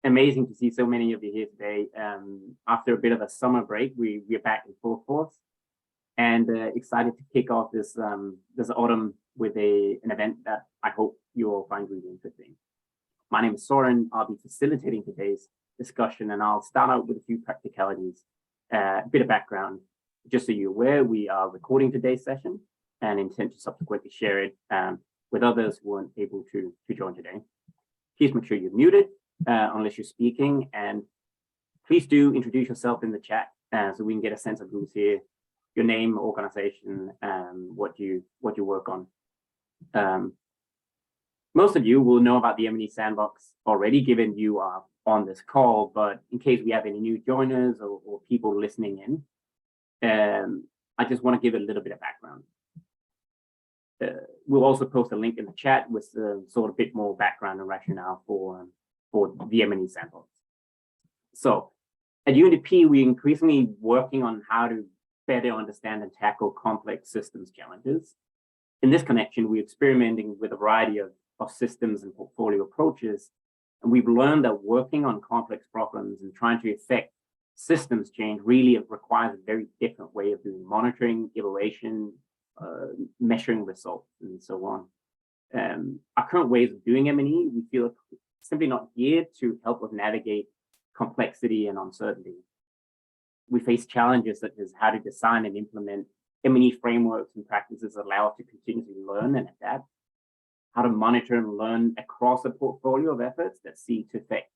amazing to see so many of you here today. After a bit of a summer break, we're back in full force and excited to kick off this autumn with an event that I hope you all find really interesting. My name is Soren. I'll be facilitating today's discussion, and I'll start out with a few practicalities, a bit of background. Just so you're aware, we are recording today's session and intend to subsequently share it with others who weren't able to join today. Please make sure you're muted unless you're speaking, and please do introduce yourself in the chat so we can get a sense of who's here, your name, organization, what you work on. Most of you will know about the M&E Sandbox already, given you are on this call, but in case we have any new joiners or people listening in, I just want to give a little bit of background. We'll also post a link in the chat with sort of a bit more background and rationale for the M&E Sandbox. So at UNDP, we're increasingly working on how to better understand and tackle complex systems challenges. In this connection, we're experimenting with a variety of systems and portfolio approaches, and we've learned that working on complex problems and trying to affect systems change really requires a very different way of doing monitoring, evaluation, measuring results, and so on. Our current ways of doing M&E, we feel, are simply not geared to help us navigate complexity and uncertainty. We face challenges such as how to design and implement M&E frameworks and practices that allow us to continuously learn and adapt, how to monitor and learn across a portfolio of efforts that seek to affect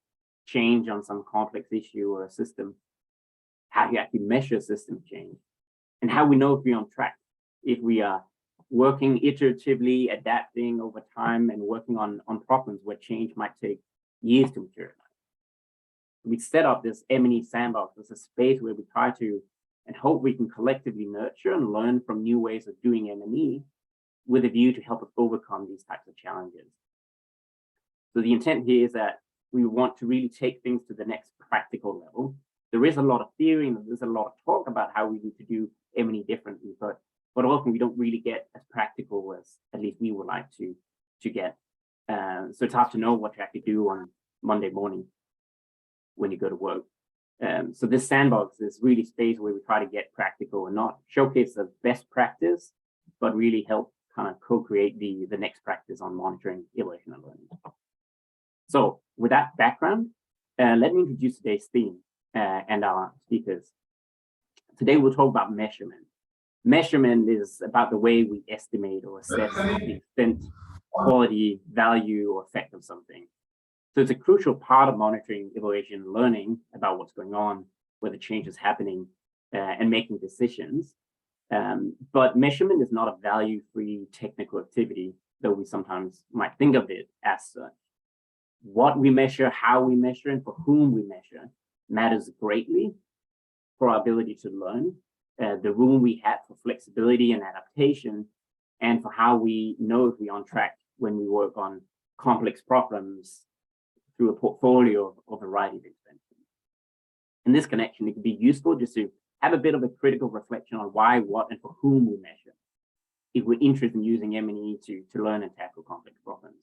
change on some complex issue or a system, how you actually measure system change, and how we know if we're on track, if we are working iteratively, adapting over time, and working on problems where change might take years to materialize. We set up this M&E Sandbox as a space where we try to and hope we can collectively nurture and learn from new ways of doing M&E with a view to help us overcome these types of challenges. So the intent here is that we want to really take things to the next practical level. There is a lot of theory and there's a lot of talk about how we need to do M&E differently, but often we don't really get as practical as at least we would like to get. So it's hard to know what to actually do on Monday morning when you go to work. So this sandbox is really space where we try to get practical and not showcase the best practice, but really help kind of co-create the next practice on monitoring, evaluation, and learning. So with that background, let me introduce today's theme and our speakers. Today we'll talk about measurement. Measurement is about the way we estimate or assess the extent, quality, value, or effect of something. So it's a crucial part of monitoring, evaluation, and learning about what's going on, where the change is happening, and making decisions. But measurement is not a value-free technical activity, though we sometimes might think of it as such. What we measure, how we measure, and for whom we measure matters greatly for our ability to learn, the room we have for flexibility and adaptation, and for how we know if we're on track when we work on complex problems through a portfolio of a variety of interventions. In this connection, it can be useful just to have a bit of a critical reflection on why, what, and for whom we measure, if we're interested in using M&E to learn and tackle complex problems.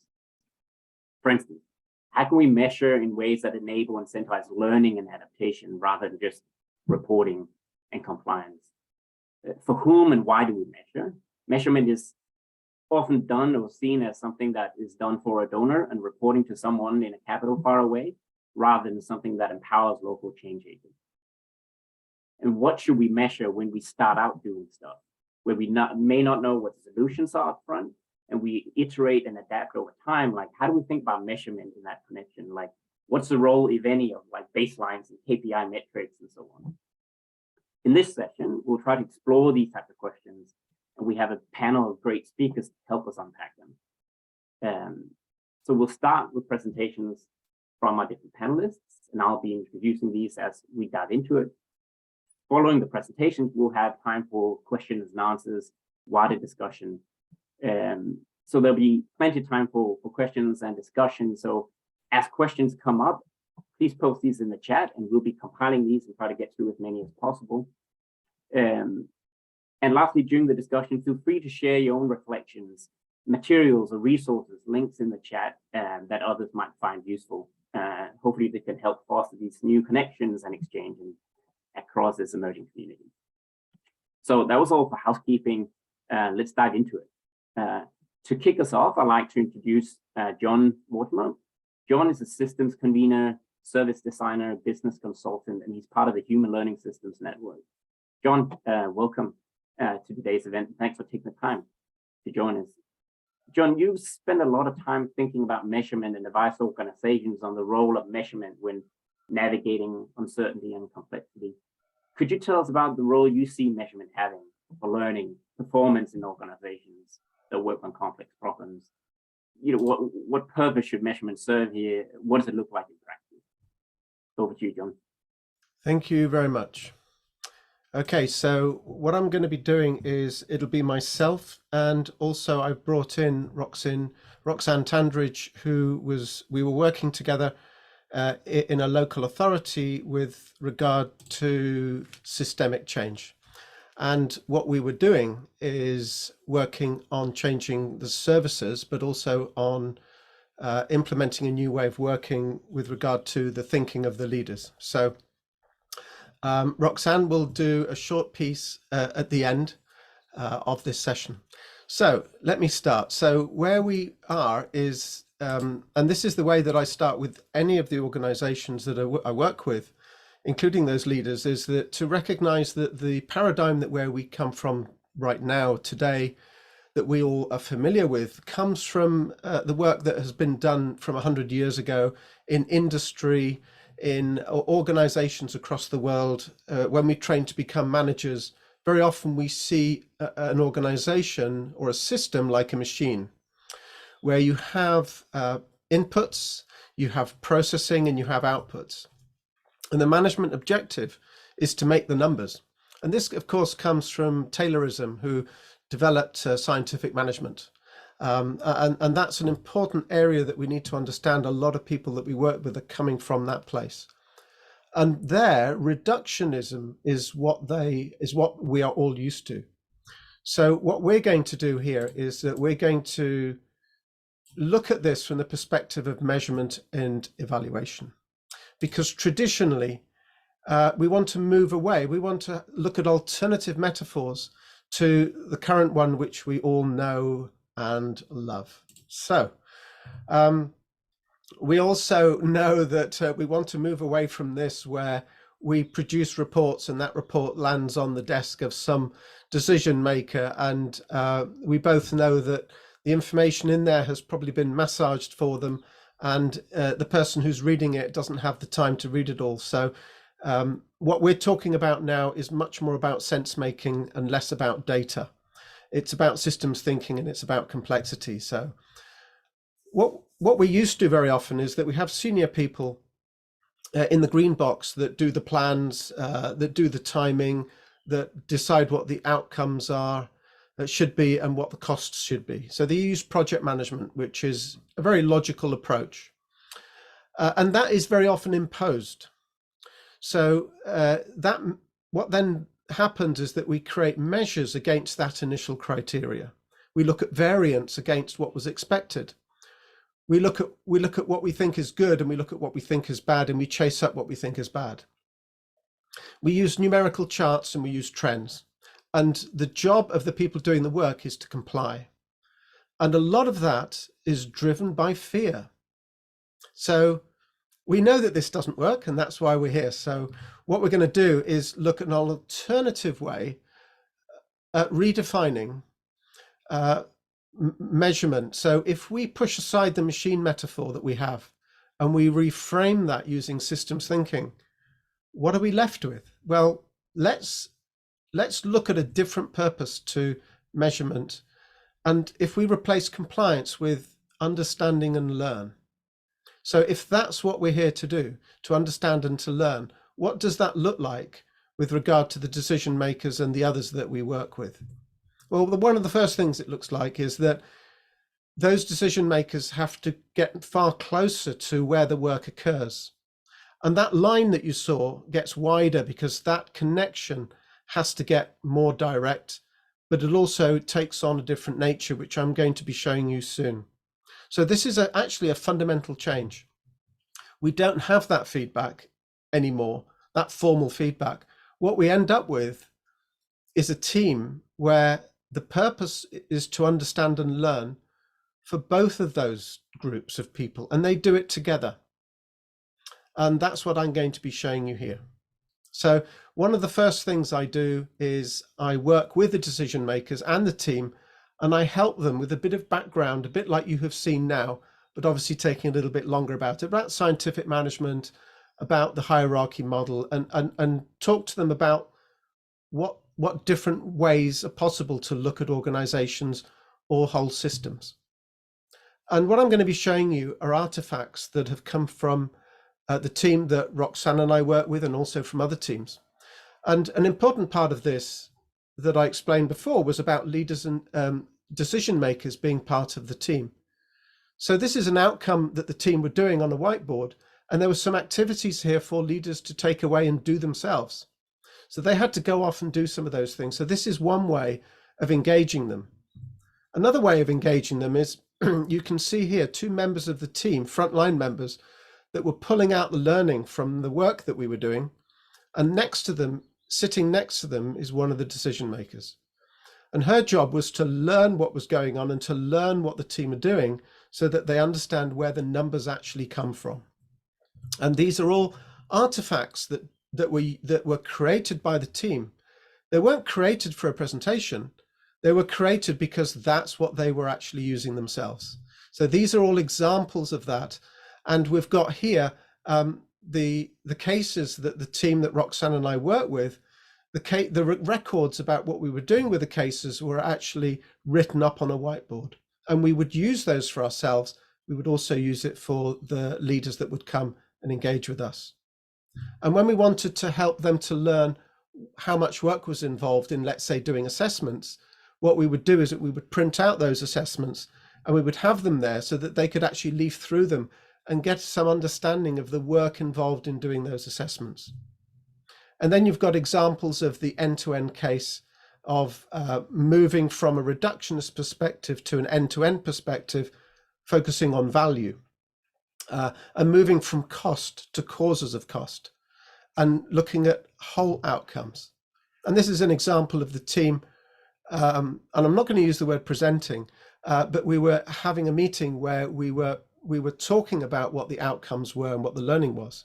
For instance, how can we measure in ways that enable and incentivize learning and adaptation rather than just reporting and compliance? For whom and why do we measure? Measurement is often done or seen as something that is done for a donor and reporting to someone in a capital far away, rather than something that empowers local change agents. And what should we measure when we start out doing stuff, where we may not know what the solutions are up front, and we iterate and adapt over time? Like, how do we think about measurement in that connection? Like, what's the role, if any, of like baselines and KPI metrics and so on? In this session, we'll try to explore these types of questions, and we have a panel of great speakers to help us unpack them. So we'll start with presentations from our different panelists, and I'll be introducing these as we dive into it. Following the presentations, we'll have time for questions and answers, wider discussion. So there'll be plenty of time for questions and discussion. So as questions come up, please post these in the chat, and we'll be compiling these and try to get through as many as possible. And lastly, during the discussion, feel free to share your own reflections, materials or resources, links in the chat that others might find useful hopefully they can help foster these new connections and exchange across this emerging community. So that was all for housekeeping. Let's dive into it. To kick us off, I'd like to introduce John Mortimer. John is a systems convener, service designer, business consultant, and he's part of the Human Learning Systems Network. John, welcome to today's event. Thanks for taking the time to join us. John, you've spent a lot of time thinking about measurement and advise organizations on the role of measurement when navigating uncertainty and complexity. Could you tell us about the role you see measurement having for learning, performance in organizations that work on complex problems? You know, what purpose should measurement serve here? What does it look like in practice? Over to you, John. Thank you very much. Okay, so what I'm going to be doing is it'll be myself, and also I've brought in Roxanne Tandridge, we were working together in a local authority with regard to systemic change. And what we were doing is working on changing the services, but also on implementing a new way of working with regard to the thinking of the leaders. So Roxanne will do a short piece at the end of this session. So let me start. So where we are is, and this is the way that I start with any of the organizations that I work with, including those leaders, is that to recognize that the paradigm that where we come from right now today, that we all are familiar with, comes from the work that has been done from 100 years ago in industry, in organizations across the world. When we train to become managers, very often we see an organization or a system like a machine, where you have inputs, you have processing, and you have outputs. And the management objective is to make the numbers. And this, of course, comes from Taylorism, who developed scientific management. And that's an important area that we need to understand. A lot of people that we work with are coming from that place. And there, reductionism is what we are all used to. So what we're going to do here is that we're going to look at this from the perspective of measurement and evaluation. Because traditionally, we want to move away. We want to look at alternative metaphors to the current one, which we all know and love. So we also know that we want to move away from this, where we produce reports and that report lands on the desk of some decision maker, and we both know that the information in there has probably been massaged for them, and the person who's reading it doesn't have the time to read it all. So what we're talking about now is much more about sense making and less about data. It's about systems thinking, and it's about complexity. So what we used to very often is that we have senior people in the green box that do the plans, that do the timing, that decide what the outcomes are, should be, and what the costs should be. So they use project management, which is a very logical approach. And that is very often imposed. So what then happens is that we create measures against that initial criteria. We look at variance against what was expected. We look at what we think is good, and we look at what we think is bad, and we chase up what we think is bad. We use numerical charts and we use trends. And the job of the people doing the work is to comply. And a lot of that is driven by fear. So we know that this doesn't work, and that's why we're here. So what we're going to do is look at an alternative way at redefining measurement. So if we push aside the machine metaphor that we have and we reframe that using systems thinking, what are we left with? Well, let's look at a different purpose to measurement. And if we replace compliance with understanding and learn. So if that's what we're here to do, to understand and to learn, what does that look like with regard to the decision makers and the others that we work with? Well, one of the first things it looks like is that those decision makers have to get far closer to where the work occurs. And that line that you saw gets wider because that connection has to get more direct, but it also takes on a different nature, which I'm going to be showing you soon. So this is actually a fundamental change. we don't have that feedback anymore, that formal feedback. What we end up with is a team where the purpose is to understand and learn for both of those groups of people, and they do it together. And that's what I'm going to be showing you here. So one of the first things I do is I work with the decision makers and the team, and I help them with a bit of background, a bit like you have seen now, but obviously taking a little bit longer about scientific management, about the hierarchy model, and talk to them about what different ways are possible to look at organizations or whole systems. And what I'm going to be showing you are artifacts that have come from the team that Roxanne and I work with, and also from other teams. And an important part of this that I explained before was about leaders and decision makers being part of the team. So this is an outcome that the team were doing on a whiteboard, and there were some activities here for leaders to take away and do themselves. So they had to go off and do some of those things. So this is one way of engaging them. Another way of engaging them is you can see here 2 members of the team, frontline members, that were pulling out the learning from the work that we were doing. And next to them, sitting next to them, is one of the decision makers. And her job was to learn what was going on and to learn what the team are doing so that they understand where the numbers actually come from. And these are all artifacts that were created by the team. They weren't created for a presentation. They were created because that's what they were actually using themselves. So these are all examples of that. And we've got here the cases that the team that Roxanne and I work with, the records about what we were doing with the cases were actually written up on a whiteboard. And we would use those for ourselves. We would also use it for the leaders that would come and engage with us. And when we wanted to help them to learn how much work was involved in, let's say, doing assessments, what we would do is that we would print out those assessments and we would have them there so that they could actually leaf through them and get some understanding of the work involved in doing those assessments. And then you've got examples of the end-to-end case of moving from a reductionist perspective to an end-to-end perspective, focusing on value, and moving from cost to causes of cost, and looking at whole outcomes. And this is an example of the team, and I'm not going to use the word presenting, but we were having a meeting where we were talking about what the outcomes were and what the learning was.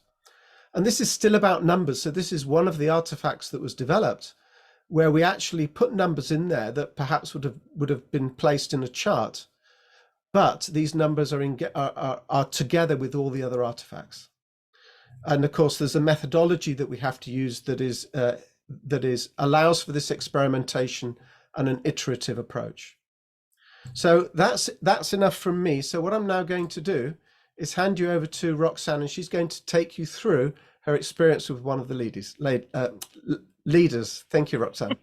And this is still about numbers. So this is one of the artifacts that was developed where we actually put numbers in there that perhaps would have been placed in a chart, but these numbers are together with all the other artifacts. And of course, there's a methodology that we have to use that allows for this experimentation and an iterative approach. So that's enough from me. So what I'm now going to do is hand you over to Roxanne, and she's going to take you through her experience with one of the leaders. Thank you, Roxanne.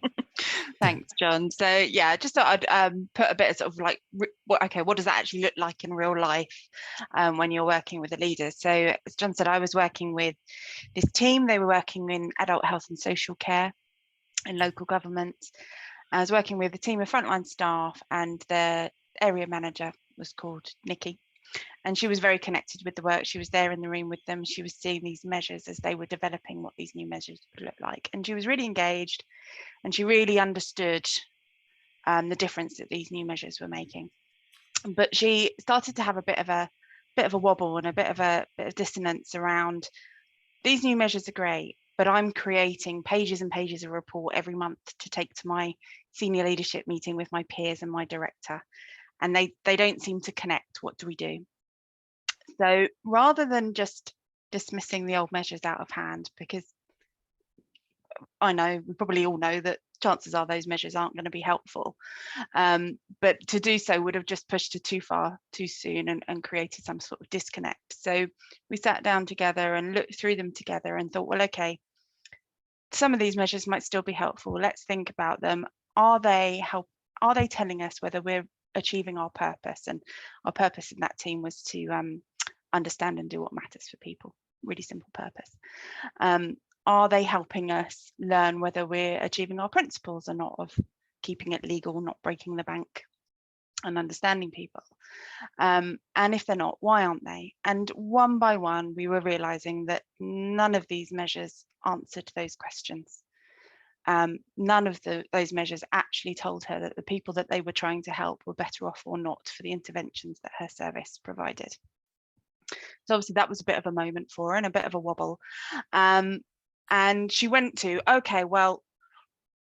Thanks, John. So yeah, just thought I'd put a bit of sort of like, what does that actually look like in real life when you're working with a leader? So as John said, I was working with this team. They were working in adult health and social care in local government. I was working with a team of frontline staff, and the area manager was called Nikki. And she was very connected with the work. She was there in the room with them. She was seeing these measures as they were developing what these new measures would look like. And she was really engaged, and she really understood the difference that these new measures were making. But she started to have a bit of a wobble and a bit of dissonance around, these new measures are great, but I'm creating pages and pages of report every month to take to my senior leadership meeting with my peers and my director. And they don't seem to connect. What do we do? So rather than just dismissing the old measures out of hand, because I know we probably all know that chances are those measures aren't going to be helpful, but to do so would have just pushed it too far too soon and created some sort of disconnect. So we sat down together and looked through them together and thought, well, okay, some of these measures might still be helpful. Let's think about them. Are they telling us whether we're achieving our purpose? And our purpose in that team was to understand and do what matters for people. Really simple purpose. Are they helping us learn whether we're achieving our principles or not, of keeping it legal, not breaking the bank, and understanding people. And if they're not, why aren't they? And one by one, we were realizing that none of these measures answered those questions. None of those measures actually told her that the people that they were trying to help were better off or not for the interventions that her service provided. So obviously that was a bit of a moment for her and a bit of a wobble. And she went to, okay, well,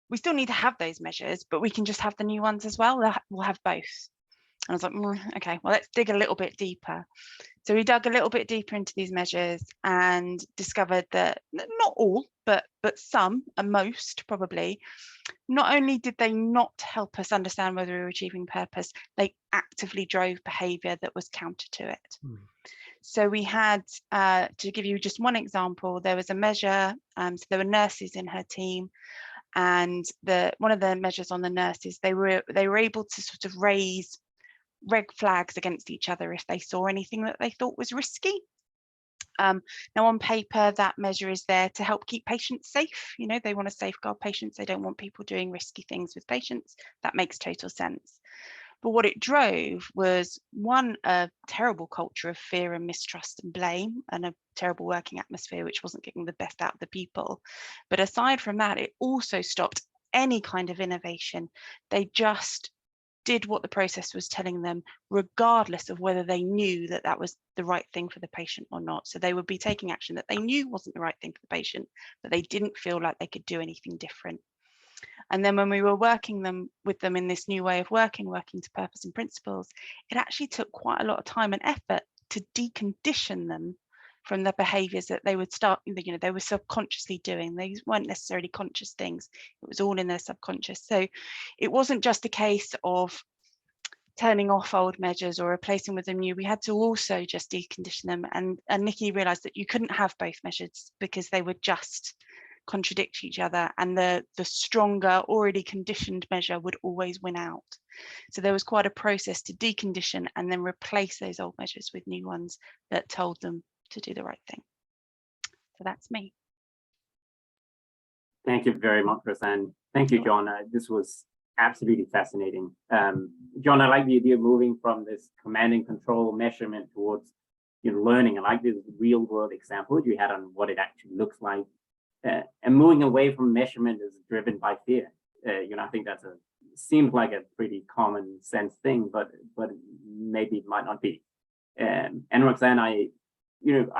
we still need to have those measures, but we can just have the new ones as well. We'll have both. And I was like, okay, well, let's dig a little bit deeper. So we dug a little bit deeper into these measures and discovered that not all, but some, and most probably, not only did they not help us understand whether we were achieving purpose, they actively drove behaviour that was counter to it. So we had, to give you just one example, there was a measure, so there were nurses in her team, and one of the measures on the nurses, they were able to sort of raise red flags against each other if they saw anything that they thought was risky. Now on paper, that measure is there to help keep patients safe. You know, they want to safeguard patients. They don't want people doing risky things with patients. That makes total sense. But what it drove was, one, a terrible culture of fear and mistrust and blame, and a terrible working atmosphere, which wasn't getting the best out of the people. But aside from that, it also stopped any kind of innovation. They just did what the process was telling them, regardless of whether they knew that that was the right thing for the patient or not. So they would be taking action that they knew wasn't the right thing for the patient, but they didn't feel like they could do anything different. And then when we were working with them in this new way of working to purpose and principles, it actually took quite a lot of time and effort to decondition them from the behaviors that they would start, you know, they were subconsciously doing. These weren't necessarily conscious things. It was all in their subconscious. So it wasn't just a case of turning off old measures or replacing with them new. We had to also just decondition them. And Nikki realized that you couldn't have both measures because they would just contradict each other, and the stronger, already conditioned measure would always win out. So there was quite a process to decondition and then replace those old measures with new ones that told them to do the right thing. So that's me. Thank you very much, Roseanne. Thank you, John. This was absolutely fascinating. John, I like the idea of moving from this command and control measurement towards, you know, learning. I like this real world example you had on what it actually looks like. And moving away from measurement is driven by fear. You know, I think that's seems like a pretty common sense thing, but maybe it might not be. And Roxanne, I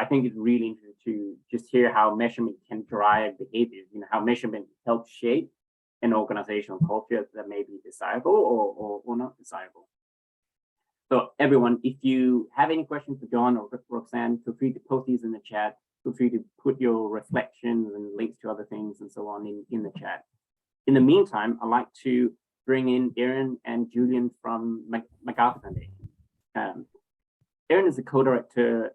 think it's really interesting to just hear how measurement can drive behaviors. You know, how measurement helps shape an organizational culture that may be desirable or not desirable. So everyone, if you have any questions for John or Roxanne, feel free to post these in the chat. Feel free to put your reflections and links to other things and so on in the chat. In the meantime, I'd like to bring in Erin and Julian from MacArthur Foundation. Erin is the co-director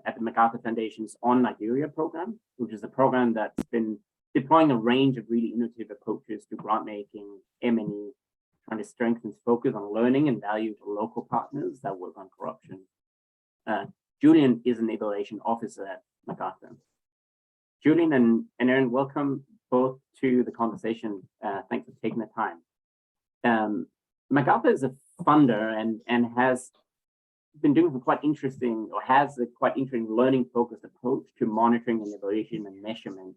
at the MacArthur Foundation's On Nigeria program, which is a program that's been deploying a range of really innovative approaches to grant making, M&E, trying to strengthen its focus on learning and value for local partners that work on corruption. Julian is an evaluation officer at MacArthur. Julian and Erin, welcome both to the conversation. Thanks for taking the time. MacArthur is a funder and has been doing some quite interesting, or has a quite interesting learning-focused approach to monitoring and evaluation and measurement.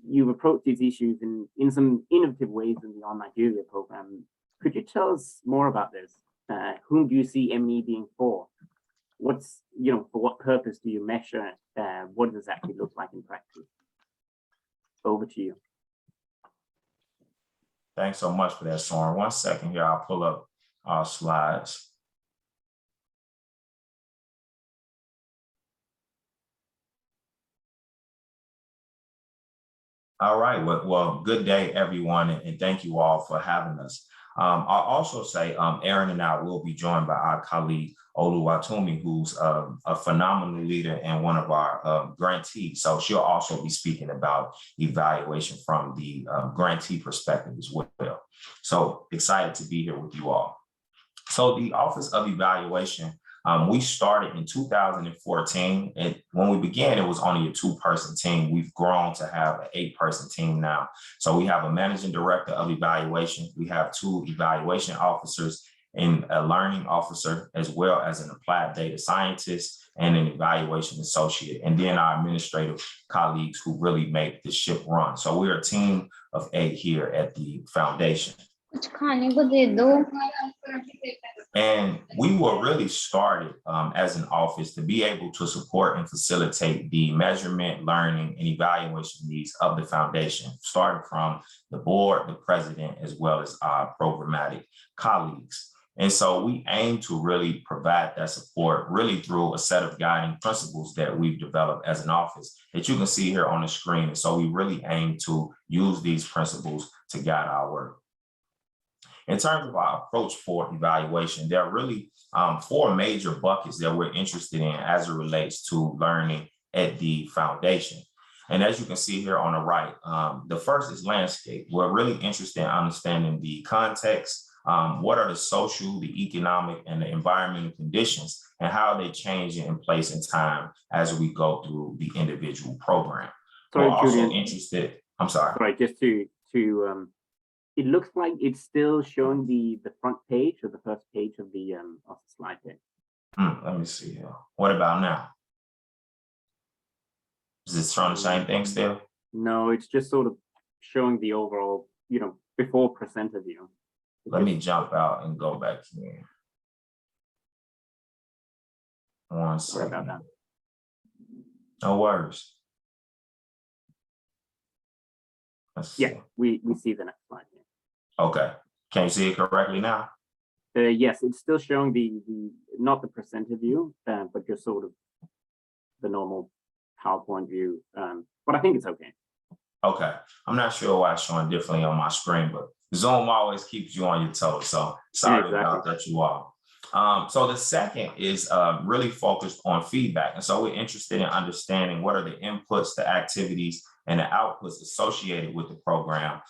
You've approached these issues in some innovative ways in the On Nigeria program. Could you tell us more about this? Whom do you see M&E being for? For what purpose do you measure? What does it actually look like in practice? Over to you. Thanks so much for that, Soren. 1 second here, I'll pull up our slides. All right, well, good day, everyone, and thank you all for having us. I'll also say Erin and I will be joined by our colleague, Oluwatomi, who's a phenomenal leader and one of our grantees. So she'll also be speaking about evaluation from the grantee perspective as well. So excited to be here with you all. So the Office of Evaluation, we started in 2014. And when we began, it was only a 2-person team. We've grown to have an 8-person team now. So we have a managing director of evaluation. We have 2 evaluation officers, a learning officer, as well as an applied data scientist and an evaluation associate, and then our administrative colleagues who really make the ship run. So we're a team of 8 here at the foundation. And we were really started as an office to be able to support and facilitate the measurement, learning, and evaluation needs of the foundation, starting from the board, the president, as well as our programmatic colleagues. And so we aim to really provide that support really through a set of guiding principles that we've developed as an office that you can see here on the screen. And so we really aim to use these principles to guide our work. In terms of our approach for evaluation, there are really 4 major buckets that we're interested in as it relates to learning at the foundation. And as you can see here on the right, the first is landscape. We're really interested in understanding the context, what are the social, the economic, and the environmental conditions, and how are they changing in place and time as we go through the individual program. Sorry, we're also Julian. interested, I'm sorry. Sorry, just to it looks like it's still showing the front page or the first page of the slide deck. Let me see here. What about now? Is it showing the same thing still? No, it's just sort of showing the overall, before presenter view. Let me jump out and go back here. One Sorry second. about that. No worries. Let's see. Yeah, we see the next slide here. Okay. Can you see it correctly now? Yes, it's still showing the not the presenter view, but just sort of the normal PowerPoint view. But I think it's okay. Okay. I'm not sure why it's showing differently on my screen, but Zoom always keeps you on your toes. So sorry about that, you all. So the second is really focused on feedback. And so we're interested in understanding what are the inputs, the activities, and the outputs associated with the program.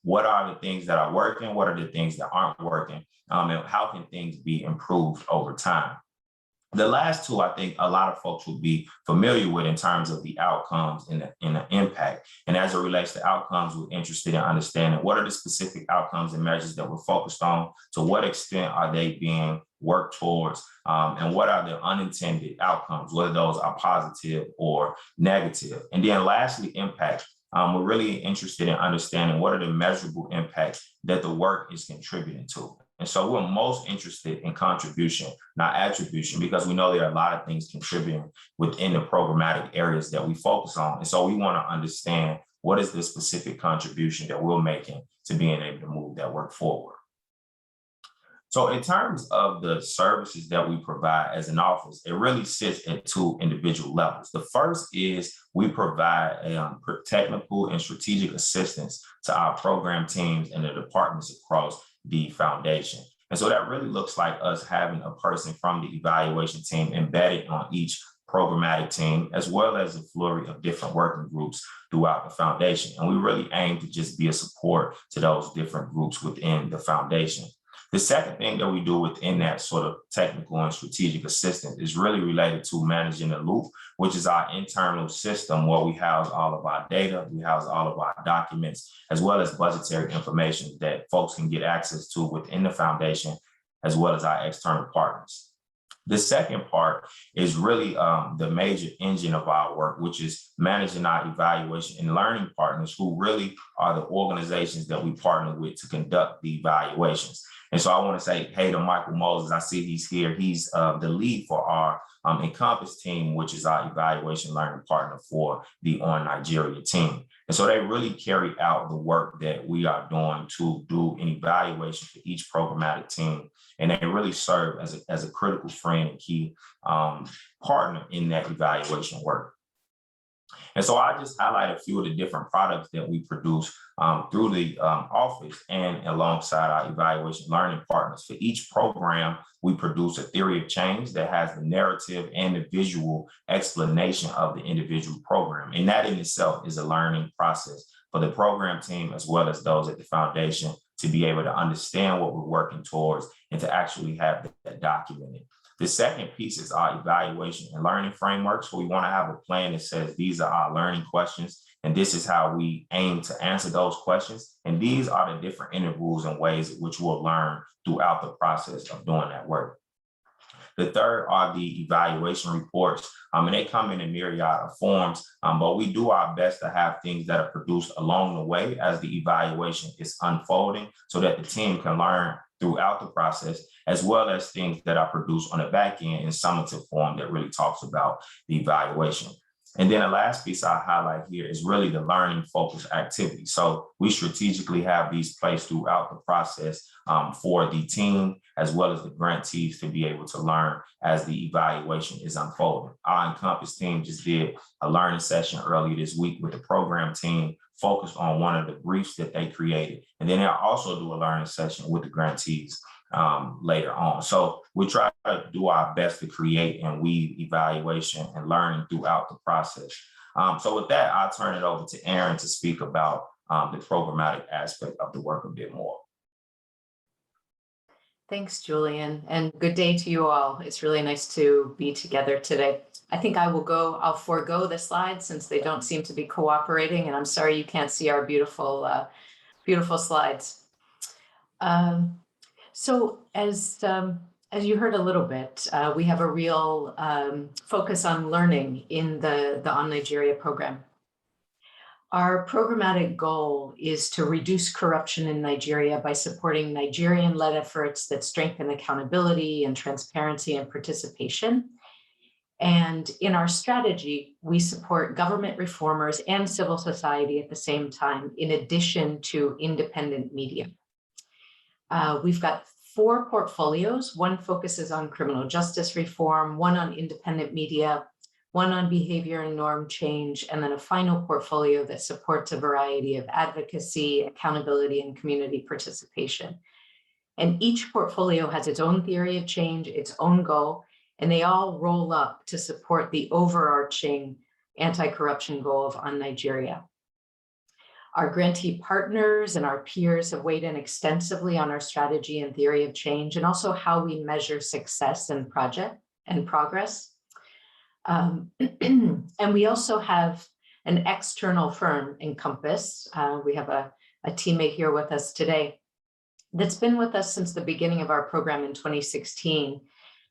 What are the things that are working? What are the things that aren't working? And how can things be improved over time? The last 2, I think a lot of folks will be familiar with in terms of the outcomes and the impact. And as it relates to outcomes, we're interested in understanding what are the specific outcomes and measures that we're focused on, to what extent are they being worked towards, and what are the unintended outcomes, whether those are positive or negative. And then lastly, impact. We're really interested in understanding what are the measurable impacts that the work is contributing to. And so we're most interested in contribution, not attribution, because we know there are a lot of things contributing within the programmatic areas that we focus on. And so we want to understand what is the specific contribution that we're making to being able to move that work forward. So in terms of the services that we provide as an office, it really sits at 2 individual levels. The first is we provide technical and strategic assistance to our program teams and the departments across the foundation. And so that really looks like us having a person from the evaluation team embedded on each programmatic team, as well as a flurry of different working groups throughout the foundation. And we really aim to just be a support to those different groups within the foundation. The second thing that we do within that sort of technical and strategic assistance is really related to managing the loop, which is our internal system where we house all of our data, we house all of our documents, as well as budgetary information that folks can get access to within the foundation, as well as our external partners. The second part is really the major engine of our work, which is managing our evaluation and learning partners, who really are the organizations that we partner with to conduct the evaluations. And so I want to say hey to Michael Moses. I see he's here. He's the lead for our Encompass team, which is our evaluation learning partner for the On Nigeria team. And so they really carry out the work that we are doing to do an evaluation for each programmatic team. And they really serve as a critical friend and key partner in that evaluation work. And so I just highlight a few of the different products that we produce through the office and alongside our evaluation learning partners. For each program, we produce a theory of change that has the narrative and the visual explanation of the individual program. And that in itself is a learning process for the program team, as well as those at the foundation, to be able to understand what we're working towards and to actually have that documented. The second piece is our evaluation and learning framework. So we want to have a plan that says these are our learning questions, and this is how we aim to answer those questions. And these are the different intervals and ways in which we'll learn throughout the process of doing that work. The third are the evaluation reports, and they come in a myriad of forms, but we do our best to have things that are produced along the way as the evaluation is unfolding so that the team can learn throughout the process, as well as things that are produced on the back end in summative form that really talks about the evaluation. And then the last piece I highlight here is really the learning focused activity. So we strategically have these placed throughout the process for the team, as well as the grantees to be able to learn as the evaluation is unfolding. Our Encompass team just did a learning session earlier this week with the program team focused on one of the briefs that they created. And then they'll also do a learning session with the grantees later on. So we try to do our best to create and weave evaluation and learning throughout the process. So with that, I'll turn it over to Aaron to speak about the programmatic aspect of the work a bit more. Thanks, Julian, and good day to you all. It's really nice to be together today. I think I'll forego the slides since they don't seem to be cooperating, and I'm sorry you can't see our beautiful, beautiful slides. So as you heard a little bit, we have a real focus on learning in the On Nigeria program. Our programmatic goal is to reduce corruption in Nigeria by supporting Nigerian-led efforts that strengthen accountability and transparency and participation. And in our strategy, we support government reformers and civil society at the same time, in addition to independent media. We've got 4 portfolios. One focuses on criminal justice reform, one on independent media, one on behavior and norm change, and then a final portfolio that supports a variety of advocacy, accountability, and community participation. And each portfolio has its own theory of change, its own goal, and they all roll up to support the overarching anti-corruption goal of On Nigeria. Our grantee partners and our peers have weighed in extensively on our strategy and theory of change, and also how we measure success and progress. And we also have an external firm, Encompass. We have a teammate here with us today that's been with us since the beginning of our program in 2016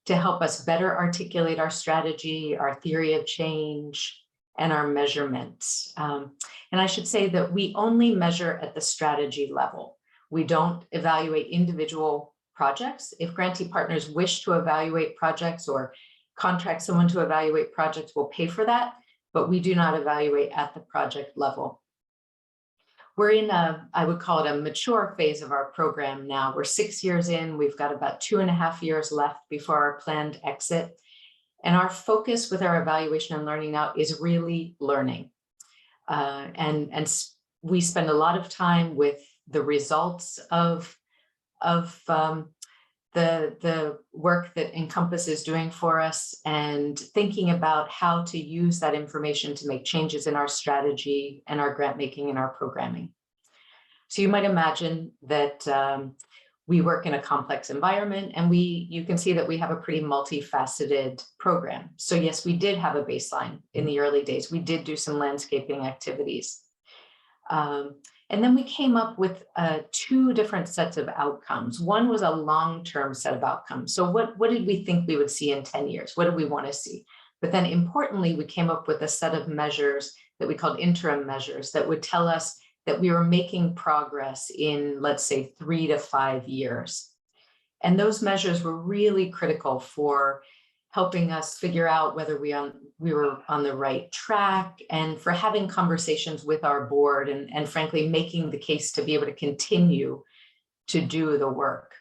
to help us better articulate our strategy, our theory of change, and our measurements. And I should say that we only measure at the strategy level. We don't evaluate individual projects. If grantee partners wish to evaluate projects or contract someone to evaluate projects, we'll pay for that, but we do not evaluate at the project level. We're in I would call it a mature phase of our program now. We're 6 years in, we've got about 2.5 years left before our planned exit. And our focus with our evaluation and learning now is really learning. And we spend a lot of time with the results of the work that Encompass is doing for us, and thinking about how to use that information to make changes in our strategy and our grant making and our programming. So you might imagine that we work in a complex environment, and you can see that we have a pretty multifaceted program. So yes, we did have a baseline in the early days. We did do some landscaping activities. And then we came up with 2 different sets of outcomes. One was a long-term set of outcomes. So what did we think we would see in 10 years? What do we want to see? But then importantly, we came up with a set of measures that we called interim measures that would tell us that we were making progress in, let's say, 3 to 5 years. And those measures were really critical for helping us figure out whether we were on the right track, and for having conversations with our board, and frankly, making the case to be able to continue to do the work.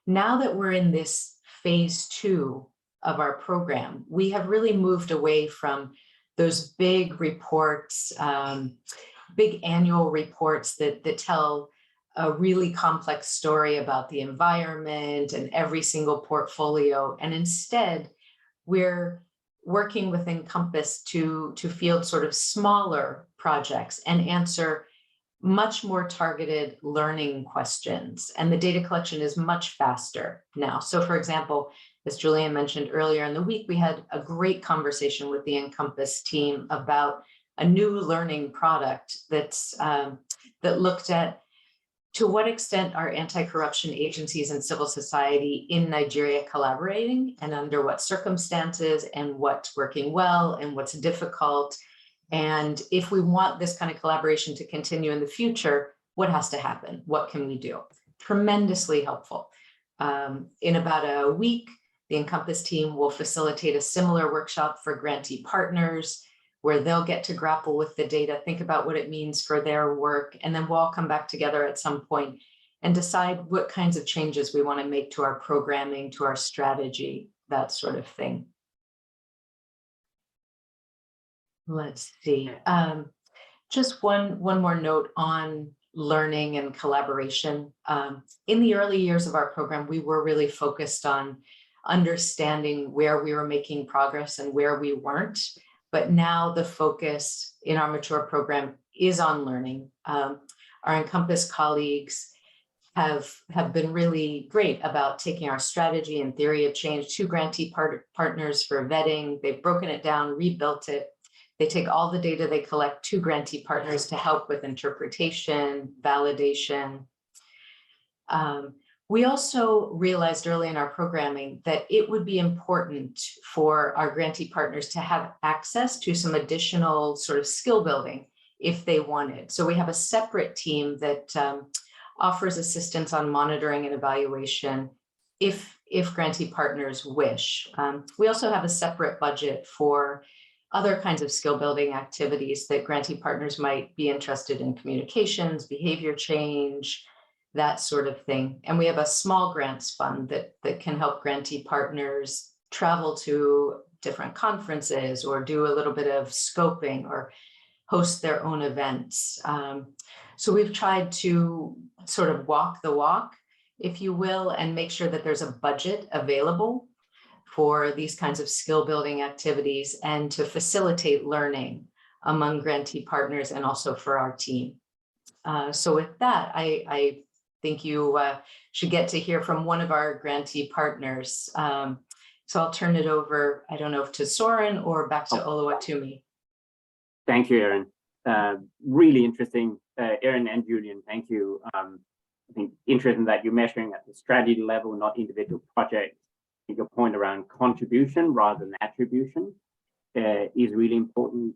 Now that we're in this phase 2 of our program, we have really moved away from those big reports, big annual reports that tell a really complex story about the environment and every single portfolio. And instead, we're working with Encompass to field sort of smaller projects and answer much more targeted learning questions. And the data collection is much faster now. So for example, As Julian mentioned earlier in the week, we had a great conversation with the Encompass team about a new learning product that's that looked at to what extent are anti-corruption agencies and civil society in Nigeria collaborating, and under what circumstances, and what's working well and what's difficult. And if we want this kind of collaboration to continue in the future, what has to happen? What can we do? Tremendously helpful. In about a week, the Encompass team will facilitate a similar workshop for grantee partners, where they'll get to grapple with the data, think about what it means for their work, and then we'll all come back together at some point and decide what kinds of changes we want to make to our programming, to our strategy, that sort of thing. Let's see. Just one more note on learning and collaboration. In the early years of our program, we were really focused on understanding where we were making progress and where we weren't. But now the focus in our mature program is on learning. Our Encompass colleagues have been really great about taking our strategy and theory of change to grantee partners for vetting. They've broken it down, rebuilt it. They take all the data they collect to grantee partners to help with interpretation, validation. We also realized early in our programming that it would be important for our grantee partners to have access to some additional sort of skill building if they wanted. So we have a separate team that offers assistance on monitoring and evaluation if grantee partners wish. We also have a separate budget for other kinds of skill building activities that grantee partners might be interested in: communications, behavior change, that sort of thing. And we have a small grants fund that can help grantee partners travel to different conferences or do a little bit of scoping or host their own events. So we've tried to sort of walk the walk, if you will, and make sure that there's a budget available for these kinds of skill building activities and to facilitate learning among grantee partners and also for our team. So with that, I think you should get to hear from one of our grantee partners. So I'll turn it over, I don't know if to Soren or back to Oluwatumi. Thank you, Erin. Really interesting, Erin and Julian, thank you. I think interesting that you're measuring at the strategy level, not individual projects. I think your point around contribution rather than attribution is really important.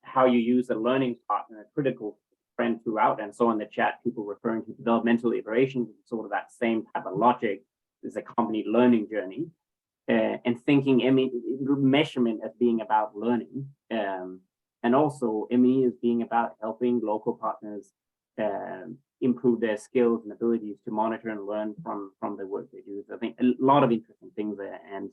How you use a learning partner, a critical friend throughout, and so in the chat, people referring to developmental iterations, sort of that same type of logic is accompanied learning journey, and thinking measurement as being about learning, and also M&E as being about helping local partners improve their skills and abilities to monitor and learn from the work they do. So I think a lot of interesting things there. And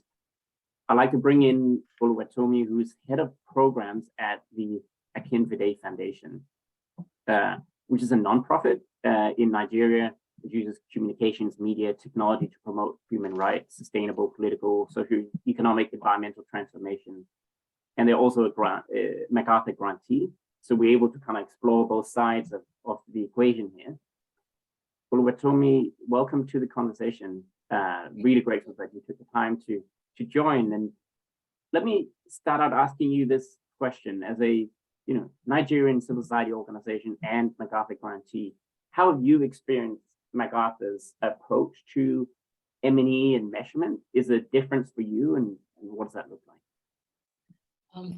I'd like to bring in Oluwatomi, who's head of programs at the Akin Fadeyi Foundation, which is a nonprofit in Nigeria that uses communications, media, technology to promote human rights, sustainable political, socio-economic, environmental transformation. And they're also a MacArthur grantee. So we're able to kind of explore both sides of the equation here. Oluwatomi, welcome to the conversation. Really grateful that you took the time to join. And let me start out asking you this question as a Nigerian civil society organization and MacArthur grantee. How have you experienced MacArthur's approach to M&E and measurement? Is there a difference for you, and what does that look like?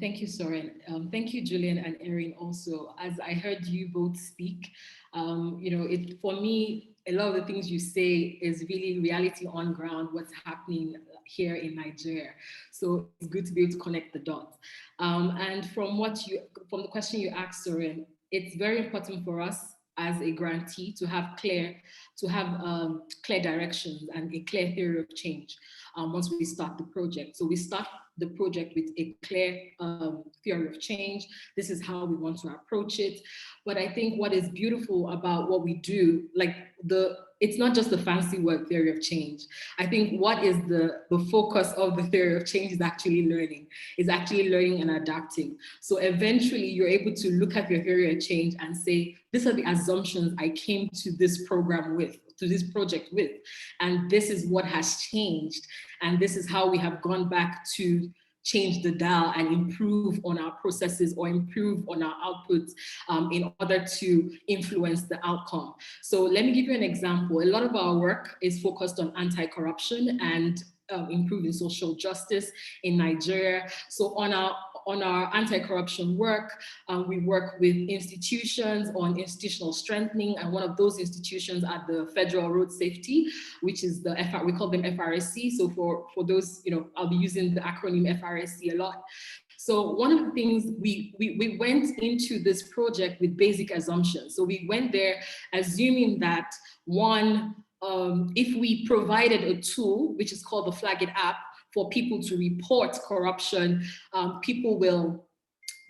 Thank you, Soren. Thank you, Julian and Erin. Also, as I heard you both speak, for me, a lot of the things you say is really reality on ground, what's happening here in Nigeria. So it's good to be able to connect the dots. And from the question you asked, Soren, it's very important for us as a grantee to have clear directions and a clear theory of change once we start the project. So we start the project with a clear theory of change. This is how we want to approach it. But I think what is beautiful about what we do, like the it's not just the fancy word theory of change. I think what is the focus of the theory of change is actually learning and adapting. So eventually you're able to look at your theory of change and say, these are the assumptions I came to this program with, to this project with, and this is what has changed. And this is how we have gone back to change the dial and improve on our processes or improve on our outputs in order to influence the outcome. So let me give you an example. A lot of our work is focused on anti-corruption and improving social justice in Nigeria. So on our anti-corruption work, we work with institutions on institutional strengthening, and one of those institutions are the Federal Road Safety, which is we call them FRSC. So for those, I'll be using the acronym FRSC a lot. So one of the things we went into this project with basic assumptions. So we went there assuming that one, if we provided a tool, which is called the Flag It app, for people to report corruption, people will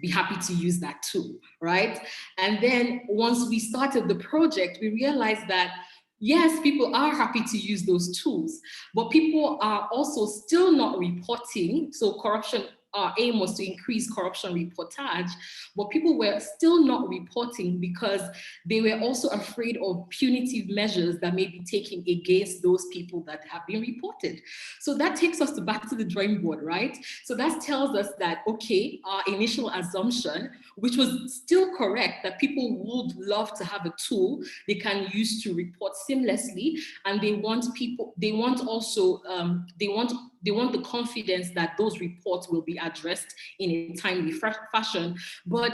be happy to use that tool, right? And then once we started the project, we realized that yes, people are happy to use those tools, but people are also still not reporting. So corruption, our aim was to increase corruption reportage, but people were still not reporting because they were also afraid of punitive measures that may be taken against those people that have been reported. So that takes us back to the drawing board, right? So that tells us that, okay, our initial assumption, which was still correct, that people would love to have a tool they can use to report seamlessly, and they want the confidence that those reports will be addressed in a timely fashion. But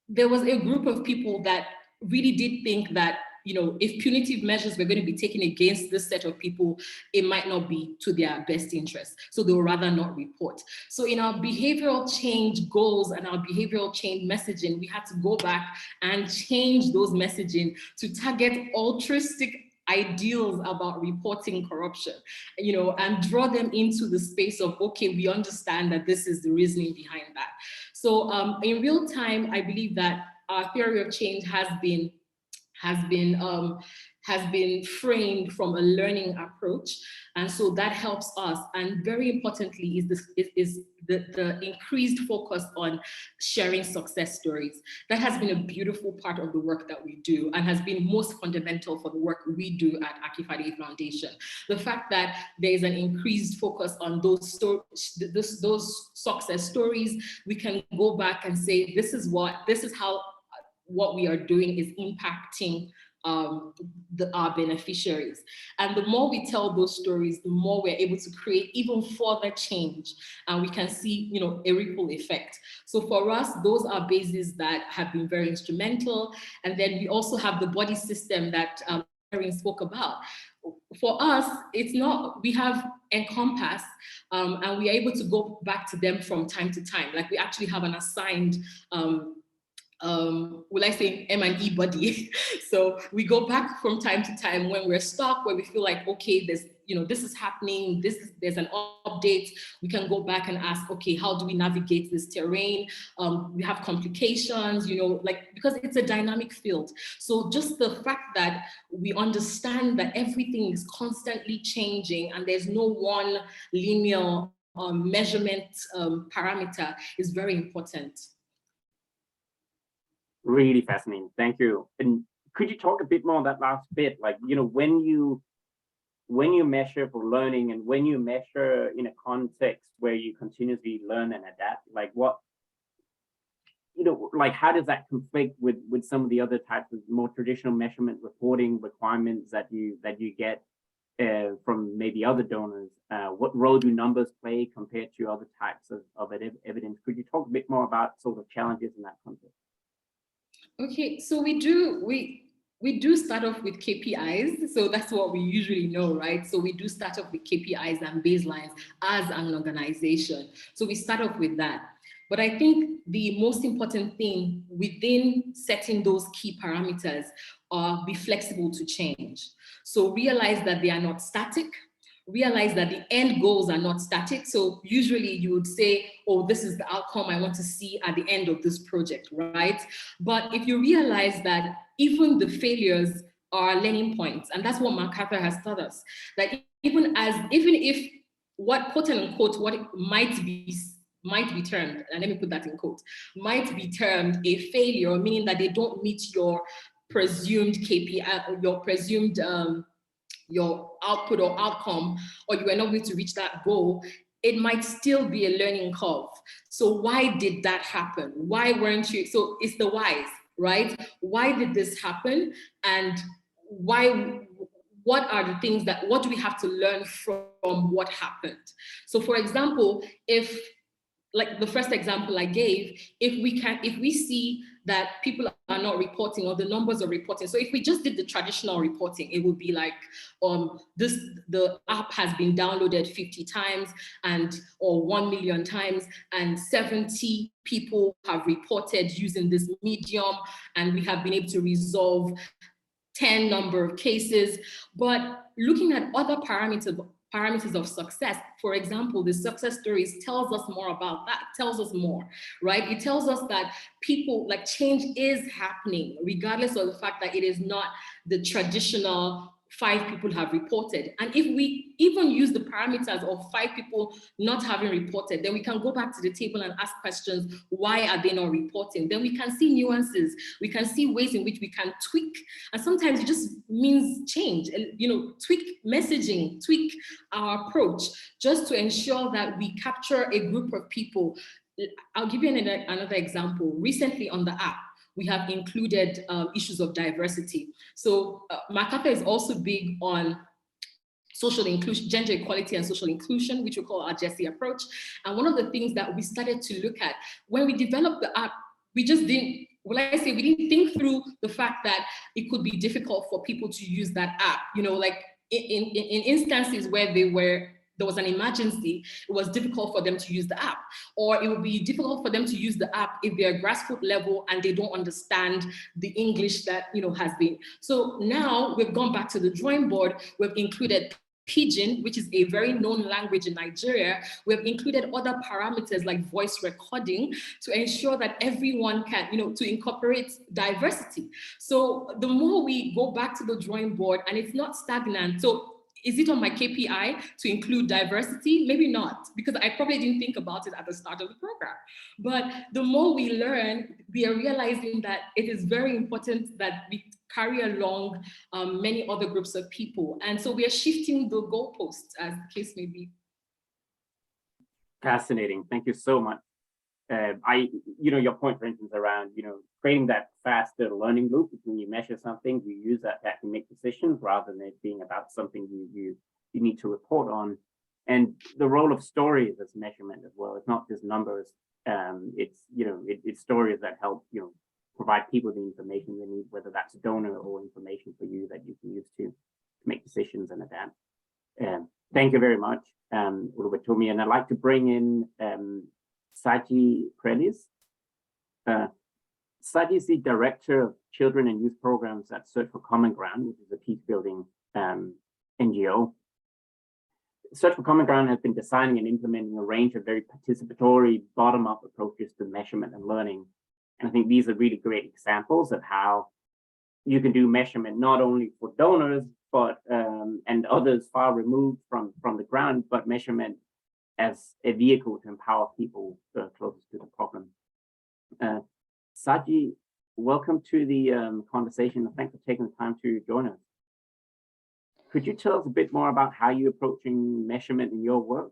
there was a group of people that really did think that, if punitive measures were going to be taken against this set of people, it might not be to their best interest. So they would rather not report. So in our behavioral change goals and our behavioral change messaging, we had to go back and change those messaging to target altruistic ideals about reporting corruption, and draw them into the space of, okay, we understand that this is the reasoning behind that. So in real time, I believe that our theory of change has been framed from a learning approach, and so that helps us. And very importantly is the increased focus on sharing success stories. That has been a beautiful part of the work that we do and has been most fundamental for the work we do at Fadeyi Foundation. The fact that there is an increased focus on those success stories, we can go back and say, this is how what we are doing is impacting our beneficiaries. And the more we tell those stories, the more we're able to create even further change, and we can see, a ripple effect. So for us, those are bases that have been very instrumental. And then we also have the body system that Erin spoke about. For us, we have Encompass, and we are able to go back to them from time to time. Like, we actually have an assigned M&E body. So we go back from time to time when we're stuck, where we feel like, okay, this is happening, there's an update. We can go back and ask, okay, how do we navigate this terrain? We have complications, because it's a dynamic field. So just the fact that we understand that everything is constantly changing and there's no one linear measurement parameter is very important. Really fascinating. Thank you. And could you talk a bit more on that last bit? Like, when you measure for learning and when you measure in a context where you continuously learn and adapt, like how does that conflict with some of the other types of more traditional measurement reporting requirements that you get from maybe other donors? What role do numbers play compared to other types of evidence? Could you talk a bit more about sort of challenges in that context? Okay, so we do start off with KPIs. So that's what we usually know, right? So we do start off with KPIs and baselines as an organization. So we start off with that. But I think the most important thing within setting those key parameters are be flexible to change. So realize that they are not static. Realize that the end goals are not static. So usually you would say, oh, this is the outcome I want to see at the end of this project, right? But if you realize that even the failures our learning points. And that's what MacArthur has taught us. That even if what, quote unquote, what it might be termed, and let me put that in quotes, might be termed a failure, meaning that they don't meet your presumed KPI, your presumed your output or outcome, or you are not going to reach that goal, it might still be a learning curve. So why did that happen? Why weren't you? So it's the whys, right? Why did this happen? And why? What are the things that, what do we have to learn from what happened? So for example, if, like the first example I gave, if we see that people are not reporting, or the numbers of reporting. So if we just did the traditional reporting, it would be like, the app has been downloaded 50 times or 1 million times, and 70 people have reported using this medium, and we have been able to resolve 10 number of cases. But looking at other parameters of success, for example, the success stories tells us more about that, tells us more, right? It tells us that people, like, change is happening, regardless of the fact that it is not the traditional 5 people have reported. And if we even use the parameters of 5 people not having reported, then we can go back to the table and ask questions, why are they not reporting? Then we can see nuances, we can see ways in which we can tweak. And sometimes it just means change, tweak messaging, tweak our approach, just to ensure that we capture a group of people. I'll give you another example. Recently on the app, we have included issues of diversity. So MacArthur is also big on social inclusion, gender equality and social inclusion, which we call our Jessie approach. And one of the things that we started to look at when we developed the app, we just didn't, we didn't think through the fact that it could be difficult for people to use that app. Like in instances where there was an emergency, it was difficult for them to use the app, or it would be difficult for them to use the app if they're grassroots level and they don't understand the English that has been. So now we've gone back to the drawing board. We've included Pidgin, which is a very known language in Nigeria. We've included other parameters like voice recording to ensure that everyone can, to incorporate diversity. So the more we go back to the drawing board, and it's not stagnant. So is it on my KPI to include diversity? Maybe not, because I probably didn't think about it at the start of the program. But the more we learn, we are realizing that it is very important that we carry along many other groups of people. And so we are shifting the goalposts, as the case may be. Fascinating. Thank you so much. Your point, for instance, around, creating that faster learning loop. When you measure something, you use that to make decisions rather than it being about something you need to report on. And the role of stories as measurement as well. It's not just numbers. It's stories that help, provide people the information they need, whether that's donor or information for you that you can use to make decisions and adapt. Thank you very much, Oluwatomi. And I'd like to bring in Saji Prelis. Saji is the Director of Children and Youth Programs at Search for Common Ground, which is a peace-building NGO. Search for Common Ground has been designing and implementing a range of very participatory, bottom-up approaches to measurement and learning. And I think these are really great examples of how you can do measurement not only for donors, but and others far removed from the ground, but measurement as a vehicle to empower people closest to the problem. Saji, welcome to the conversation, and thanks for taking the time to join us. Could you tell us a bit more about how you're approaching measurement in your work,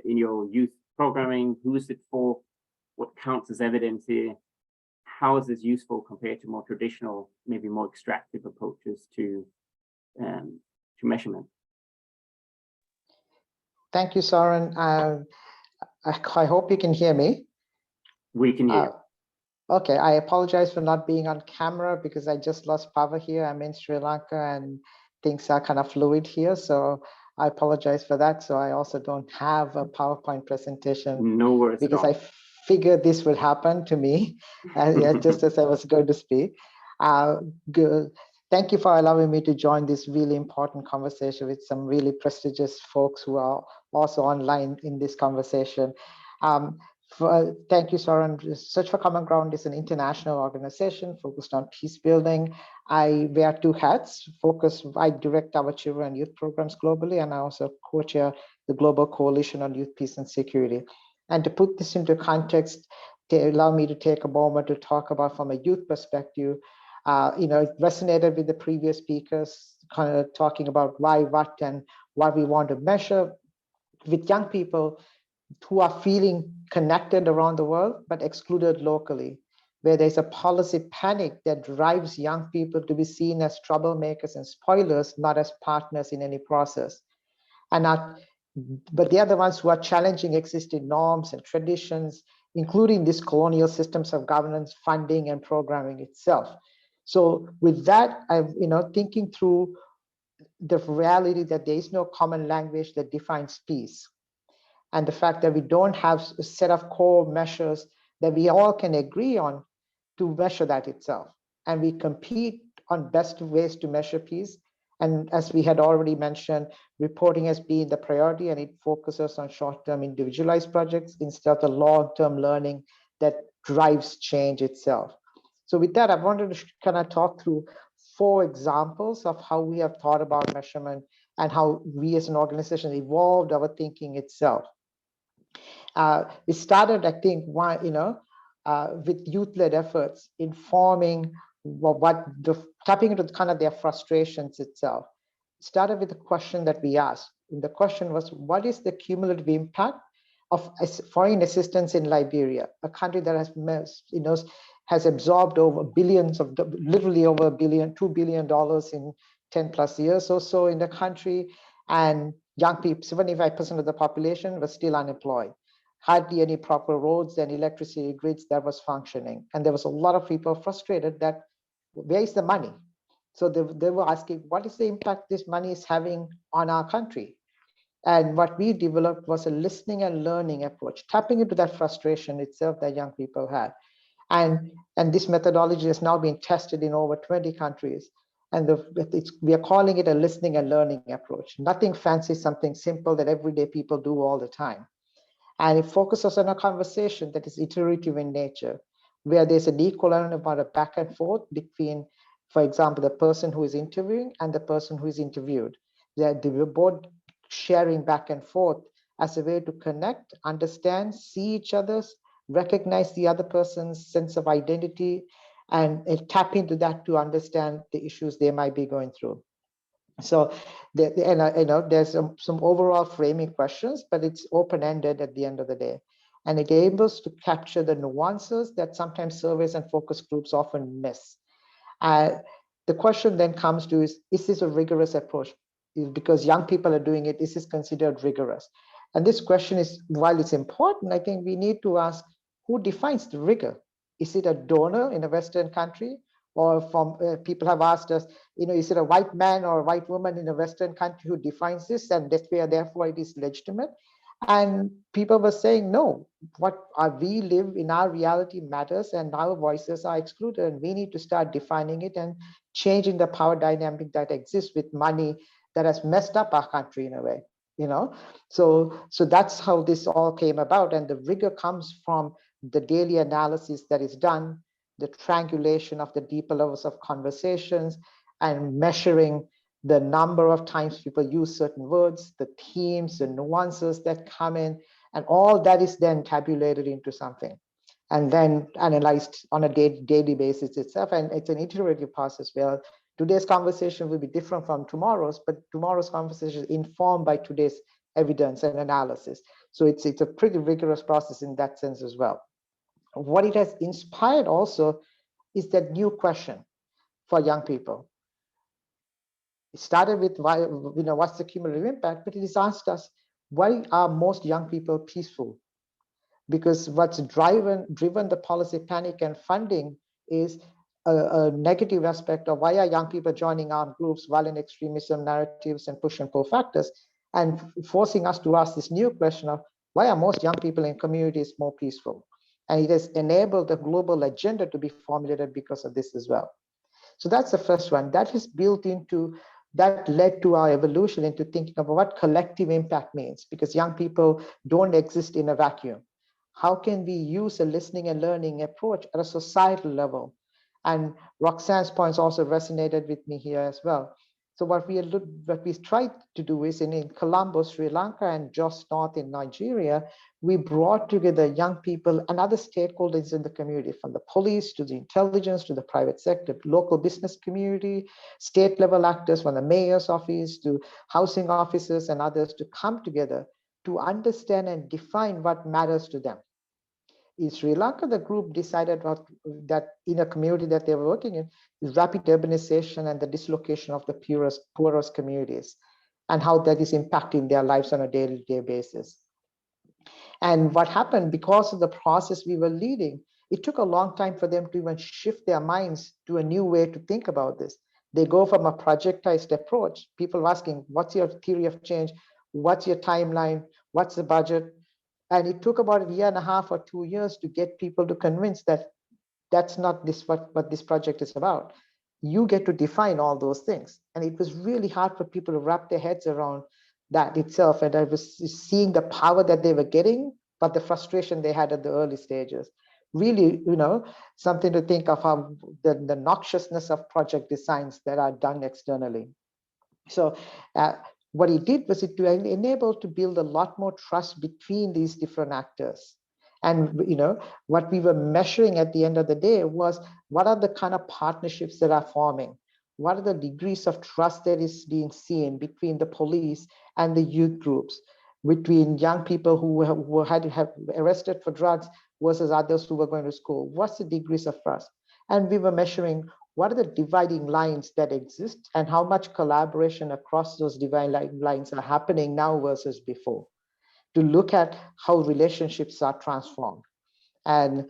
in your youth programming? Who is it for? What counts as evidence here? How is this useful compared to more traditional, maybe more extractive approaches to measurement? Thank you, Soren. I hope you can hear me. We can hear you. Okay, I apologize for not being on camera because I just lost power here. I'm in Sri Lanka and things are kind of fluid here. So I apologize for that. So I also don't have a PowerPoint presentation. No worries. Because I figured this would happen to me just as I was going to speak. Good. Thank you for allowing me to join this really important conversation with some really prestigious folks who are also online in this conversation. Thank you, Soren. Search for Common Ground is an international organization focused on peace building. I wear two hats. I direct our children and youth programs globally, and I also co-chair the Global Coalition on Youth, Peace and Security. And to put this into context, to allow me to take a moment to talk about from a youth perspective, it resonated with the previous speakers, kind of talking about why, what, and what we want to measure. With young people who are feeling connected around the world, but excluded locally, where there's a policy panic that drives young people to be seen as troublemakers and spoilers, not as partners in any process. But they are the ones who are challenging existing norms and traditions, including these colonial systems of governance, funding, and programming itself. So with that, I'm thinking through the reality that there is no common language that defines peace. And the fact that we don't have a set of core measures that we all can agree on to measure that itself. And we compete on best ways to measure peace. And as we had already mentioned, reporting has been the priority, and it focuses on short-term individualized projects instead of the long-term learning that drives change itself. So with that, I wanted to kind of talk through 4 examples of how we have thought about measurement and how we as an organization evolved our thinking itself. We started, I think, with youth-led efforts, informing tapping into kind of their frustrations itself. Started with the question that we asked. And the question was, what is the cumulative impact of foreign assistance in Liberia, a country that has absorbed over billions of, literally over $2 billion in 10+ years or so in the country, and young people, 75% of the population was still unemployed. Hardly any proper roads and electricity grids that was functioning. And there was a lot of people frustrated that where is the money? So they were asking, what is the impact this money is having on our country? And what we developed was a listening and learning approach, tapping into that frustration itself that young people had. And this methodology has now been tested in over 20 countries. And we are calling it a listening and learning approach. Nothing fancy, something simple that everyday people do all the time. And it focuses on a conversation that is iterative in nature, where there's an equal amount of back and forth between, for example, the person who is interviewing and the person who is interviewed. They're both sharing back and forth as a way to connect, understand, see each other's, recognize the other person's sense of identity, and tap into that to understand the issues they might be going through. So there's some overall framing questions, but it's open-ended at the end of the day. And it enables to capture the nuances that sometimes surveys and focus groups often miss. The question then comes to is this a rigorous approach? Because young people are doing it, is this considered rigorous? And this question is, while it's important, I think we need to ask, who defines the rigor? Is it a donor in a Western country? Or from people have asked us, is it a white man or a white woman in a Western country who defines this, and therefore it is legitimate? And people were saying, no, we live in our reality matters, and our voices are excluded, and we need to start defining it and changing the power dynamic that exists with money that has messed up our country in a way, So that's how this all came about, and the rigor comes from the daily analysis that is done, the triangulation of the deeper levels of conversations, and measuring the number of times people use certain words, the themes, the nuances that come in, and all that is then tabulated into something and then analyzed on a daily basis itself. And it's an iterative process where today's conversation will be different from tomorrow's, but tomorrow's conversation is informed by today's evidence and analysis. So it's a pretty rigorous process in that sense as well. What it has inspired also is that new question for young people. It started with why, what's the cumulative impact, but it has asked us, why are most young people peaceful? Because what's driven the policy panic and funding is a negative aspect of why are young people joining armed groups, violent extremism narratives, and push and pull factors, and forcing us to ask this new question of why are most young people in communities more peaceful? And it has enabled the global agenda to be formulated because of this as well. So that's the first one. That led to our evolution into thinking about what collective impact means, because young people don't exist in a vacuum. how can we use a listening and learning approach at a societal level? And Roxanne's points also resonated with me here as well. So what we tried to do is in Colombo, Sri Lanka, and Jos North in Nigeria, we brought together young people and other stakeholders in the community, from the police to the intelligence to the private sector, local business community, state level actors from the mayor's office to housing officers and others, to come together to understand and define what matters to them. In Sri Lanka, the group decided that in a community that they were working in, is rapid urbanization and the dislocation of the poorest communities, and how that is impacting their lives on a day-to-day basis. And what happened, because of the process we were leading, it took a long time for them to even shift their minds to a new way to think about this. They go from a projectized approach, people asking, what's your theory of change? What's your timeline? What's the budget? And it took about 1.5 or 2 years to get people to convince that that's not what this project is about. You get to define all those things. And it was really hard for people to wrap their heads around that itself. And I was seeing the power that they were getting, but the frustration they had at the early stages. Really, something to think of, how the noxiousness of project designs that are done externally. So what it did was it enabled to build a lot more trust between these different actors. And what we were measuring at the end of the day was, what are the kind of partnerships that are forming? What are the degrees of trust that is being seen between the police and the youth groups, between young people who had arrested for drugs versus others who were going to school? What's the degrees of trust? And we were measuring, what are the dividing lines that exist, and how much collaboration across those dividing lines are happening now versus before, to look at how relationships are transformed. And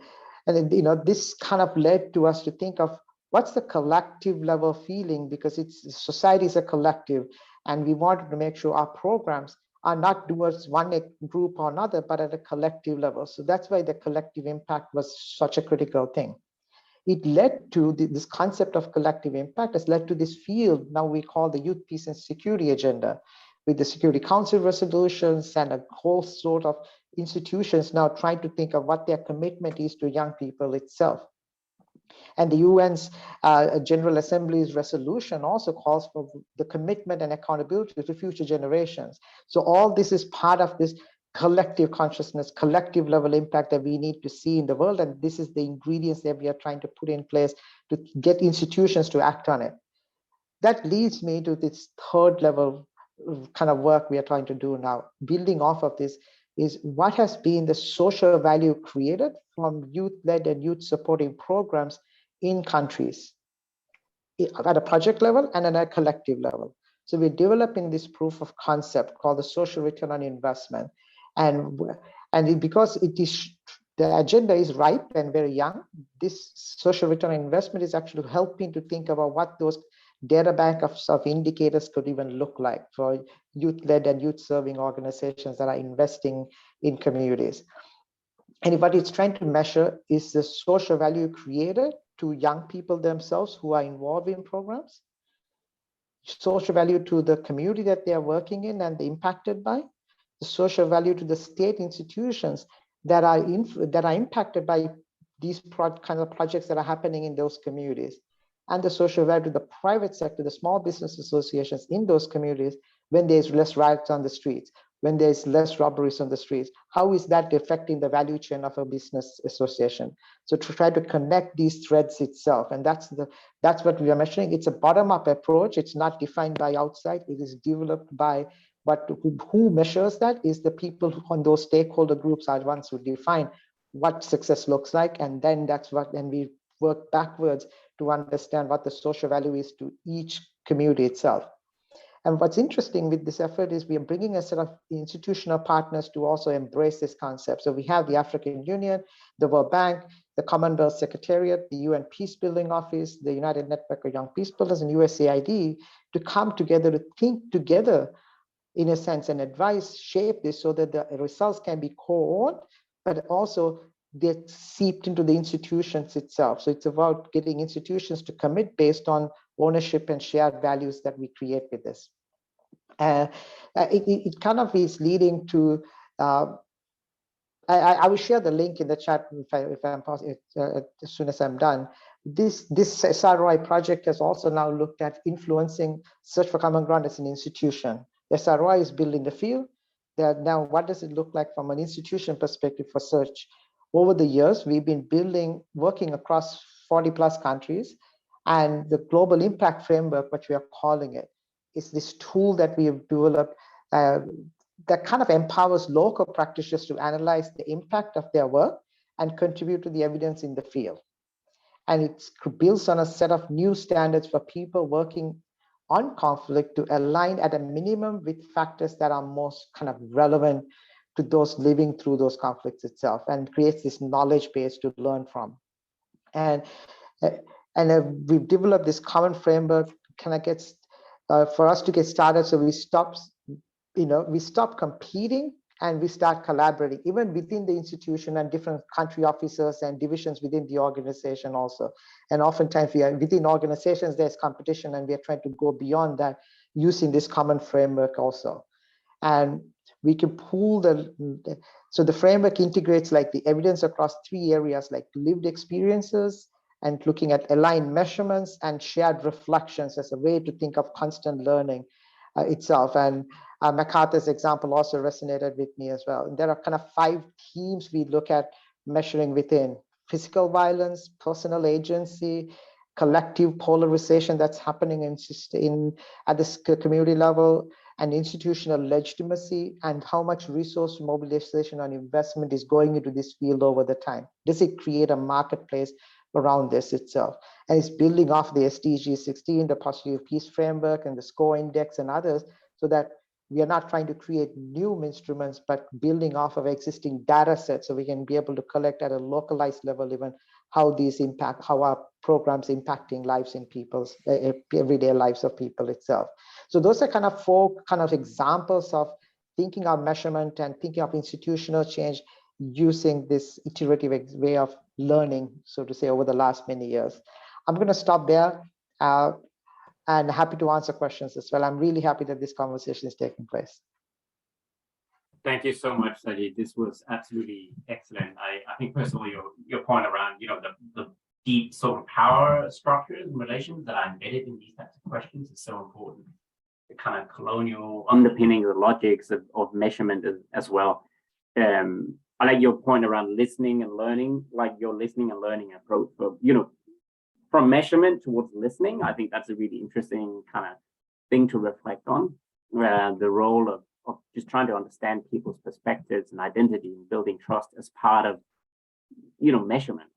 this kind of led to us to think of, what's the collective level feeling, because society is a collective, and we wanted to make sure our programs are not towards one group or another, but at a collective level. So that's why the collective impact was such a critical thing. It led to this concept of collective impact has led to this field now we call the Youth, Peace and Security Agenda, with the Security Council resolutions and a whole sort of institutions now trying to think of what their commitment is to young people itself. And the UN's General Assembly's resolution also calls for the commitment and accountability to future generations. So all this is part of this collective consciousness, collective level impact that we need to see in the world. And this is the ingredients that we are trying to put in place to get institutions to act on it. That leads me to this third level kind of work we are trying to do now. Building off of this is, what has been the social value created from youth-led and youth-supporting programs in countries at a project level and at a collective level. So we're developing this proof of concept called the social return on investment. And because it is, the agenda is ripe and very young, this social return on investment is actually helping to think about what those data bank of indicators could even look like for youth-led and youth-serving organizations that are investing in communities. And what it's trying to measure is the social value created to young people themselves who are involved in programs, social value to the community that they are working in and impacted by, the social value to the state institutions that are impacted by these kind of projects that are happening in those communities, and the social value to the private sector, the small business associations in those communities, when there's less riots on the streets, when there's less robberies on the streets. How is that affecting the value chain of a business association? So to try to connect these threads itself, and that's what we are measuring. It's a bottom-up approach. It's not defined by outside. It is developed by, but who measures that is the people on those stakeholder groups are the ones who define what success looks like, and then we work backwards to understand what the social value is to each community itself. And what's interesting with this effort is we are bringing a set of institutional partners to also embrace this concept. So we have the African Union, the World Bank, the Commonwealth Secretariat, the UN Peacebuilding Office, the United Network of Young Peacebuilders, and USAID to come together to think together, in a sense, and advise, shape this so that the results can be co-owned, but also get seeped into the institutions itself. So it's about getting institutions to commit based on ownership and shared values that we create with this. It kind of is leading to I will share the link in the chat if I'm possible, as soon as I'm done. This SROI project has also now looked at influencing Search for Common Ground as an institution. The SROI is built in the field. Now, what does it look like from an institution perspective for search? Over the years, we've been working across 40 plus countries, and the Global Impact Framework, which we are calling it, is this tool that we have developed that kind of empowers local practitioners to analyze the impact of their work and contribute to the evidence in the field. And it builds on a set of new standards for people working on conflict to align at a minimum with factors that are most kind of relevant to those living through those conflicts itself, and creates this knowledge base to learn from. And we've developed this common framework kind of gets for us to get started. So we stop competing and we start collaborating, even within the institution and different country officers and divisions within the organization also. And oftentimes within organizations, there's competition, and we are trying to go beyond that using this common framework also. And we can pool so the framework integrates like the evidence across 3 areas, like lived experiences and looking at aligned measurements and shared reflections as a way to think of constant learning itself. And MacArthur's example also resonated with me as well. And there are kind of 5 themes we look at measuring within: physical violence, personal agency, collective polarization that's happening at the community level, and institutional legitimacy, and how much resource mobilization and investment is going into this field over the time. Does it create a marketplace around this itself? And it's building off the SDG 16, the Positive Peace Framework, and the SCORE Index and others, so that we are not trying to create new instruments, but building off of existing data sets, so we can be able to collect at a localized level even how our programs impacting lives in people's everyday lives of people itself. So those are kind of 4 kind of examples of thinking of measurement and thinking of institutional change using this iterative way of learning, so to say, over the last many years. I'm going to stop there and happy to answer questions as well. I'm really happy that this conversation is taking place. Thank you so much, Sajid. This was absolutely excellent. I think first of all, your point around the deep sort of power structures and relations that are embedded in these types of questions is so important. The kind of colonial underpinning the logics of measurement as well. I like your point around listening and learning, like your listening and learning approach. So, from measurement towards listening, I think that's a really interesting kind of thing to reflect on. The role of just trying to understand people's perspectives and identity and building trust as part of, measurement.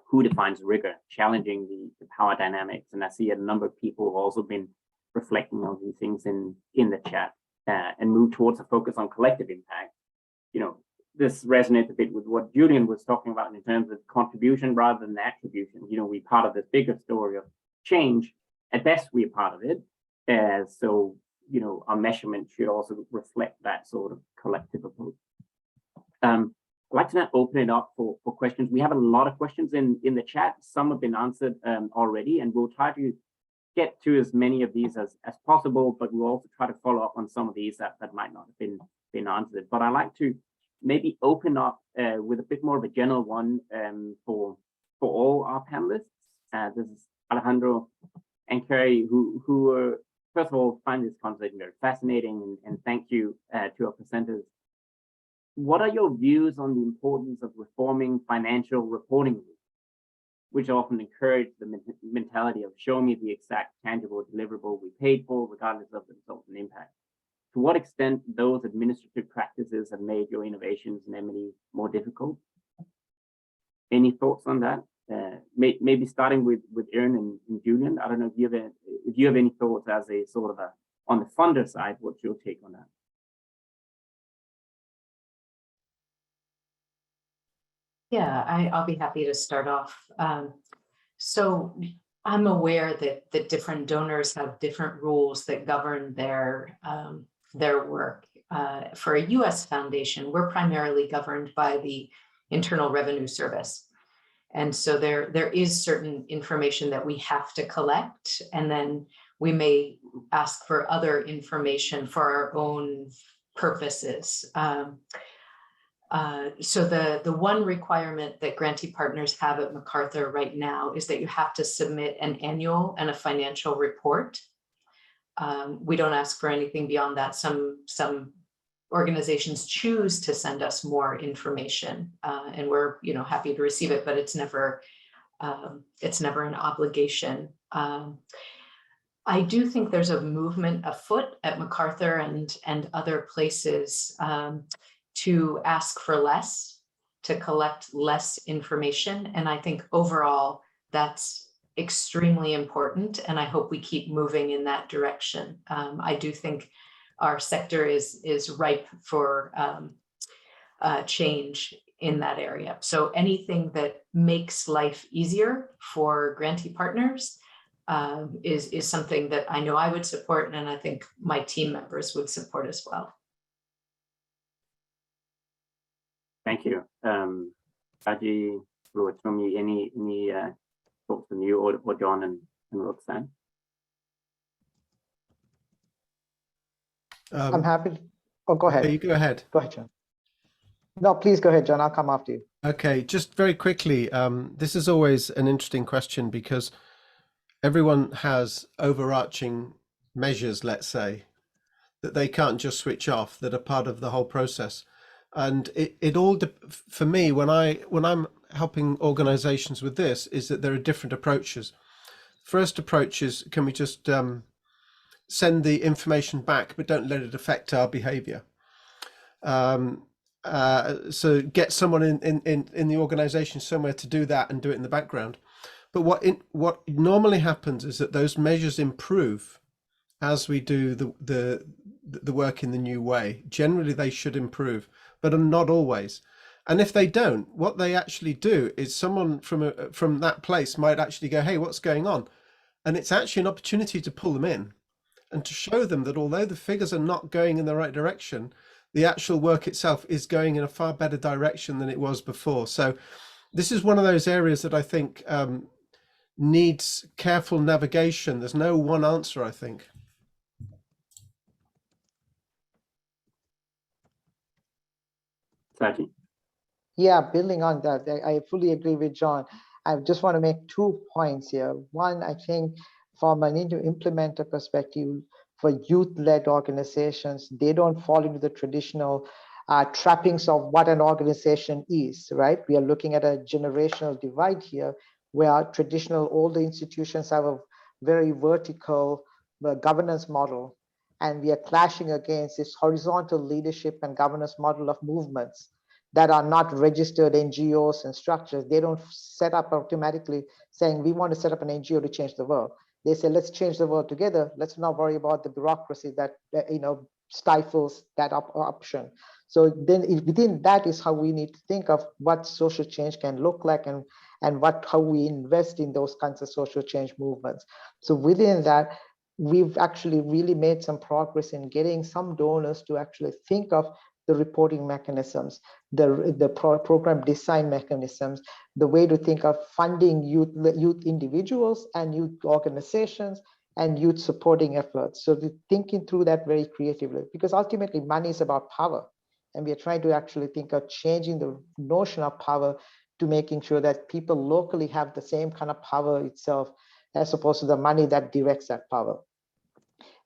Who defines rigor, challenging the power dynamics. And I see a number of people have also been reflecting on these things in the chat and move towards a focus on collective impact. This resonates a bit with what Julian was talking about in terms of contribution rather than attribution. We're part of this bigger story of change. At best, we're part of it. So, our measurement should also reflect that sort of collective approach. I'd like to now open it up for questions. We have a lot of questions in the chat. Some have been answered already, and we'll try to get to as many of these as possible, but we'll also try to follow up on some of these that might not have been answered. But I'd like to maybe open up with a bit more of a general one for all our panelists. This is Alejandro and Carrie, who first of all find this conversation very fascinating, and thank you to our presenters. What are your views on the importance of reforming financial reporting rules, which often encourage the mentality of show me the exact tangible deliverable we paid for, regardless of the resultant impact? To what extent those administrative practices have made your innovations in M&E more difficult? Any thoughts on that? Maybe starting with Erin and Julian. I don't know if you have any thoughts as a sort of on the funder side. What's your take on that? Yeah, I'll be happy to start off. So I'm aware that the different donors have different rules that govern their work. For a US foundation, we're primarily governed by the Internal Revenue Service. And so there is certain information that we have to collect, and then we may ask for other information for our own purposes. So the one requirement that grantee partners have at MacArthur right now is that you have to submit an annual and a financial report. We don't ask for anything beyond that. Some organizations choose to send us more information, and we're happy to receive it, but it's never an obligation. I do think there's a movement afoot at MacArthur and other places to ask for less, to collect less information. And I think overall that's extremely important. And I hope we keep moving in that direction. I do think our sector is ripe for change in that area. So anything that makes life easier for grantee partners is something that I know I would support, and I think my team members would support as well. Thank you. Fadeyi, Oluwatomi, any thoughts from you or John and Roxanne? I'm happy. Oh, go ahead. Okay, you go ahead. Go ahead, John. No, please go ahead, John. I'll come after you. Okay, just very quickly. This is always an interesting question because everyone has overarching measures, let's say, that they can't just switch off, that are part of the whole process. And it all, for me, when I'm helping organizations with this, is that there are different approaches. First approach is, can we just send the information back, but don't let it affect our behavior? So get someone in the organization somewhere to do that and do it in the background. But what normally happens is that those measures improve as we do the work in the new way. Generally, they should improve, but not always. And if they don't, what they actually do is someone from that place might actually go, hey, what's going on? And it's actually an opportunity to pull them in and to show them that although the figures are not going in the right direction, the actual work itself is going in a far better direction than it was before. So this is one of those areas that I think needs careful navigation. There's no one answer, I think. Fadeyi. Yeah, building on that, I fully agree with John. I just want to make 2 points here. One, I think from an implementer perspective, for youth-led organizations, they don't fall into the traditional trappings of what an organization is, right? We are looking at a generational divide here, where traditional older institutions have a very vertical governance model, and we are clashing against this horizontal leadership and governance model of movements that are not registered NGOs and structures. They don't set up automatically saying, we want to set up an NGO to change the world. They say, let's change the world together. Let's not worry about the bureaucracy that stifles that option. So then within that is how we need to think of what social change can look like and how we invest in those kinds of social change movements. So within that, we've actually really made some progress in getting some donors to actually think of the reporting mechanisms, the program design mechanisms, the way to think of funding youth individuals and youth organizations and youth supporting efforts. So thinking through that very creatively, because ultimately money is about power. And we are trying to actually think of changing the notion of power to making sure that people locally have the same kind of power itself, as opposed to the money that directs that power.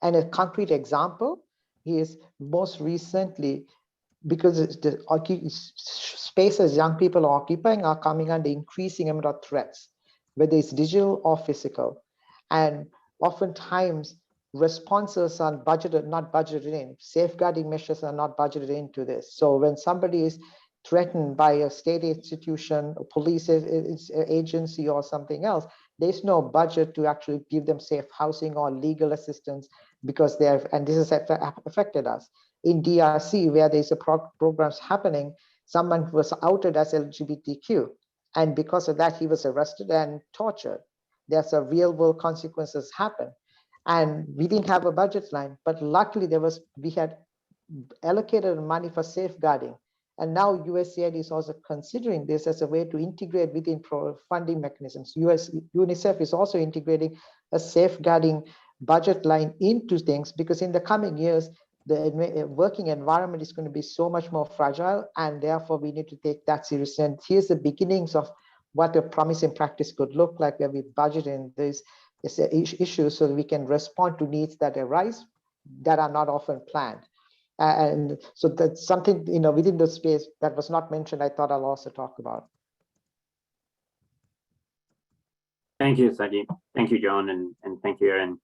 And a concrete example is most recently, because the spaces young people are occupying are coming under increasing amount of threats, whether it's digital or physical. And oftentimes responses are not budgeted in. Safeguarding measures are not budgeted into this. So when somebody is threatened by a state institution, a police agency or something else, there's no budget to actually give them safe housing or legal assistance because and this has affected us. In DRC, where there's a programs happening, someone was outed as LGBTQ. And because of that, he was arrested and tortured. There's a real world consequences happen. And we didn't have a budget line, but luckily we had allocated money for safeguarding. And now USAID is also considering this as a way to integrate within funding mechanisms. UNICEF is also integrating a safeguarding budget line into things, because in the coming years, the working environment is going to be so much more fragile, and therefore we need to take that seriously. And here's the beginnings of what a promising practice could look like, where we budget in these issues so that we can respond to needs that arise that are not often planned. And so that's something, within the space that was not mentioned, I thought I'll also talk about. Thank you, Sajid. Thank you, John, and thank you, Erin.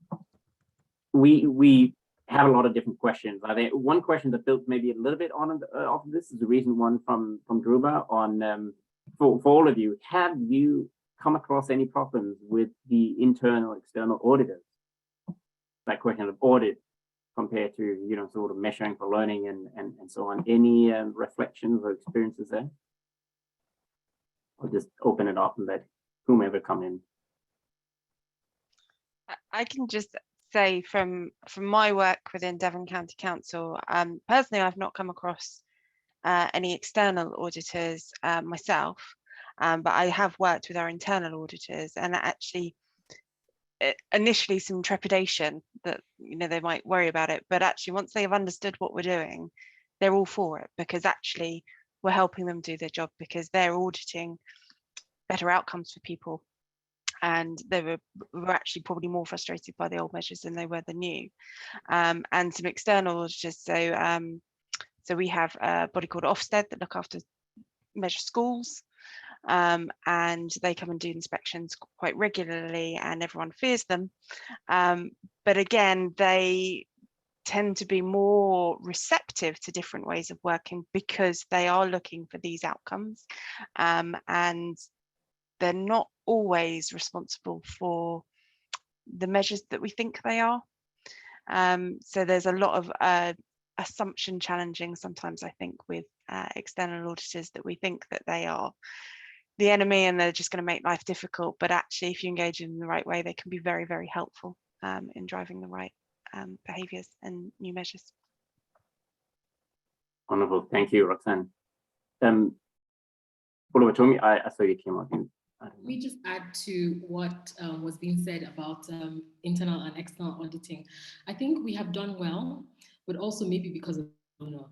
We have a lot of different questions. I think one question that built maybe a little bit on off this is the recent one from Dhruva on for all of you. Have you come across any problems with the internal external auditors? That question of audit compared to sort of measuring for learning and so on. Any reflections or experiences there? I'll just open it up and let whomever come in. I can just say from my work within Devon County Council, personally, I've not come across any external auditors myself, but I have worked with our internal auditors, and actually initially some trepidation that they might worry about it, but actually once they have understood what we're doing, they're all for it, because actually we're helping them do their job, because they're auditing better outcomes for people. And they were actually probably more frustrated by the old measures than they were the new. And some external auditors, so we have a body called Ofsted that look after measure schools, and they come and do inspections quite regularly, and everyone fears them. But again, they tend to be more receptive to different ways of working because they are looking for these outcomes, and they're not always responsible for the measures that we think they are. So there's a lot of assumption challenging sometimes, I think, with external auditors, that we think that they are the enemy and they're just going to make life difficult. But actually, if you engage in the right way, they can be very, very helpful in driving the right behaviours and new measures. Wonderful. Thank you, Roxanne. Oluwatomi, I saw you came up. Let me just add to what was being said about internal and external auditing. I think we have done well, but also maybe because of donor.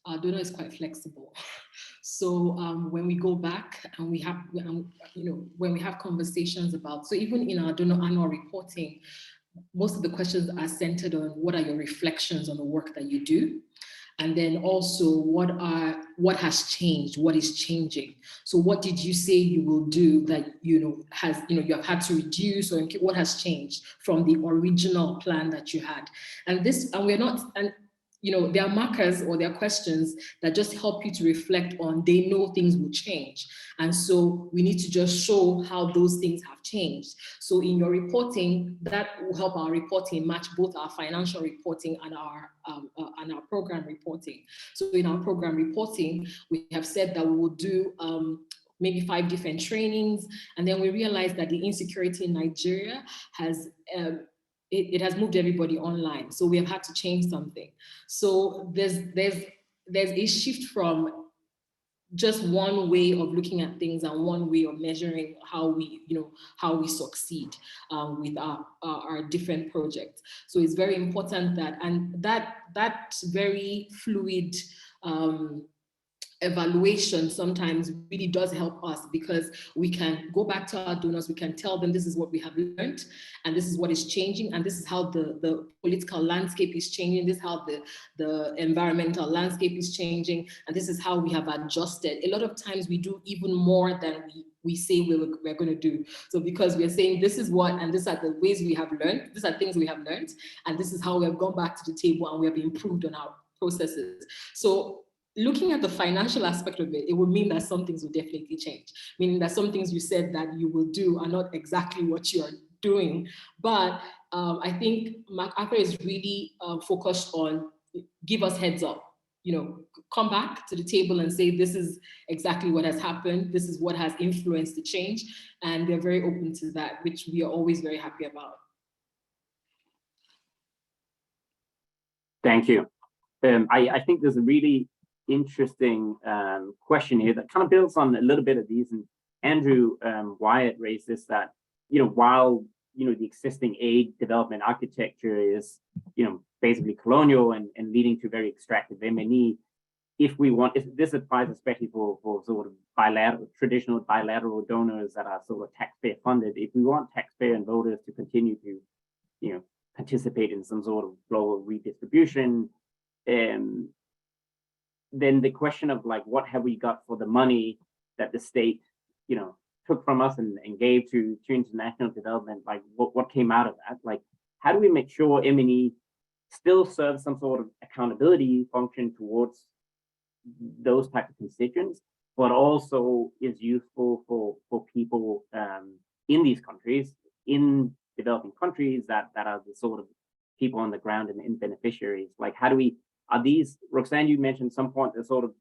Our donor is quite flexible. So when we go back and we have, when we have conversations about, so even in our donor annual reporting, most of the questions are centered on what are your reflections on the work that you do. And then also what has changed, what is changing. So what did you say you will do that you have had to reduce, or what has changed from the original plan that you had? And we're not, and there are markers or there are questions that just help you to reflect on, they know things will change. And so we need to just show how those things have changed. So in your reporting, that will help our reporting match both our financial reporting and our program reporting. So in our program reporting, we have said that we will do maybe 5 different trainings. And then we realized that the insecurity in Nigeria has it has moved everybody online. So we have had to change something. So there's a shift from just one way of looking at things and one way of measuring how we succeed with our different projects. So it's very important that very fluid evaluation sometimes really does help us, because we can go back to our donors, we can tell them this is what we have learned, and this is what is changing, and this is how the political landscape is changing, this is how the environmental landscape is changing, and this is how we have adjusted. A lot of times we do even more than we say we're going to do. So because we're saying this is what, and these are the ways we have learned, these are things we have learned, and this is how we have gone back to the table and we have improved on our processes. So looking at the financial aspect of it, it would mean that some things will definitely change, meaning that some things you said that you will do are not exactly what you are doing. But I think MacArthur is really focused on give us heads up, come back to the table and say, this is exactly what has happened. This is what has influenced the change. And they're very open to that, which we are always very happy about. Thank you. I think there's a really interesting question here that kind of builds on a little bit of these, and Andrew Wyatt raised this, that while the existing aid development architecture is, basically colonial and leading to very extractive M&E. If this applies especially for sort of traditional bilateral donors that are sort of taxpayer funded, if we want taxpayer and voters to continue to, participate in some sort of global redistribution, then the question of like, what have we got for the money that the state, took from us and gave to international development, like what came out of that? Like, how do we make sure M&E still serves some sort of accountability function towards those type of constituents, but also is useful for people in these countries, in developing countries that are the sort of people on the ground and beneficiaries? Like, how do we, are these, Roxanne, you mentioned some point, there's sort of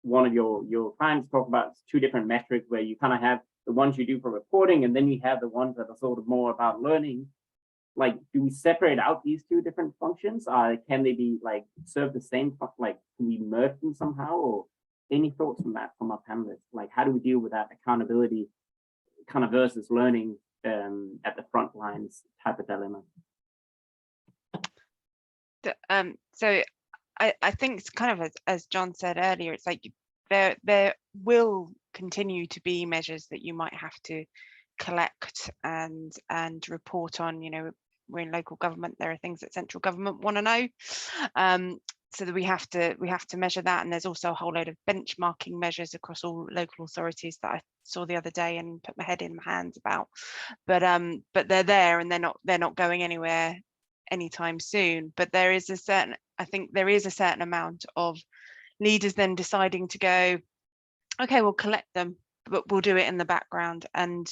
one of your clients talk about two different metrics where you kind of have the ones you do for reporting, and then you have the ones that are sort of more about learning. Like, do we separate out these two different functions? Can they be like serve the same, like can we merge them somehow? Or any thoughts on that from our panelists? Like, how do we deal with that accountability kind of versus learning at the front lines type of dilemma? So I think it's kind of as John said earlier, it's like there will continue to be measures that you might have to collect and report on. We're in local government, there are things that central government want to know, so that we have to measure that. And there's also a whole load of benchmarking measures across all local authorities that I saw the other day and put my head in my hands about, but they're there and they're not going anywhere anytime soon. But I think there is a certain amount of leaders then deciding to go, okay, we'll collect them, but we'll do it in the background, and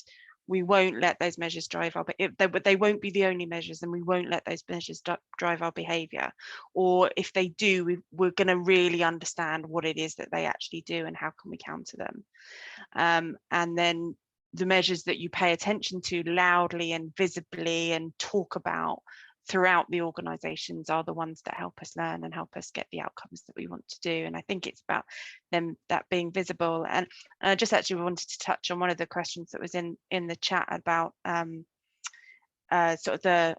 we won't let those measures drive our, but they won't be the only measures, and we won't let those measures drive our behavior. Or if they do, we're going to really understand what it is that they actually do and how can we counter them. And then the measures that you pay attention to loudly and visibly and talk about throughout the organizations are the ones that help us learn and help us get the outcomes that we want to do. And I think it's about that being visible. And I just actually wanted to touch on one of the questions that was in the chat about sort of the,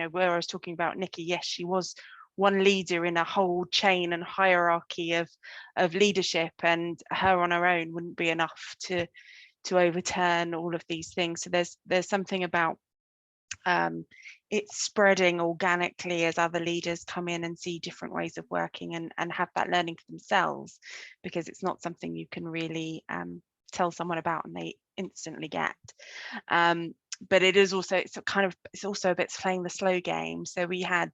where I was talking about Nikki. Yes, she was one leader in a whole chain and hierarchy of leadership, and her on her own wouldn't be enough to overturn all of these things. So there's something about it's spreading organically as other leaders come in and see different ways of working and have that learning for themselves, because it's not something you can really tell someone about and they instantly get. But it is also, it's also a bit playing the slow game. So we had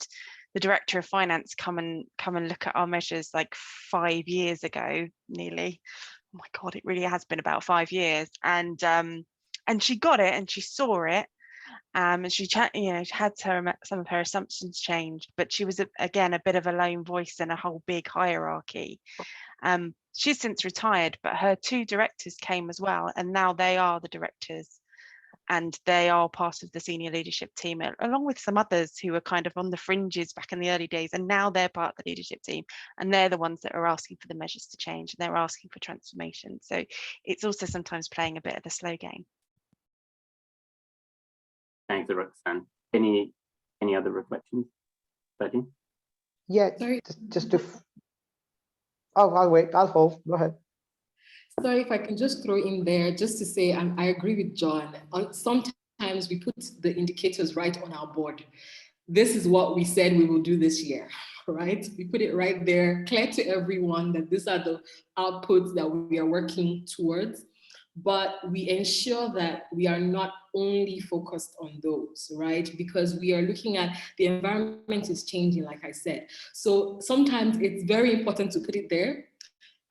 the director of finance come and look at our measures like 5 years ago, nearly. Oh my God, it really has been about 5 years. And she got it and she saw it. And she had some of her assumptions changed, but she was again a bit of a lone voice in a whole big hierarchy. She's since retired, but her 2 directors came as well, and now they are the directors, and they are part of the senior leadership team, along with some others who were kind of on the fringes back in the early days, and now they're part of the leadership team, and they're the ones that are asking for the measures to change, and they're asking for transformation. So it's also sometimes playing a bit of the slow game. Thanks, Roxanne. Any other reflections? Fadeyi? Yeah, Sorry. just to. Oh, I'll wait. I'll hold. Go ahead. Sorry, if I can just throw in there, just to say, I agree with John. Sometimes we put the indicators right on our board. This is what we said we will do this year, right? We put it right there, clear to everyone that these are the outputs that we are working towards. But we ensure that we are not only focused on those, right? Because we are looking at the environment is changing, like I said. So sometimes it's very important to put it there,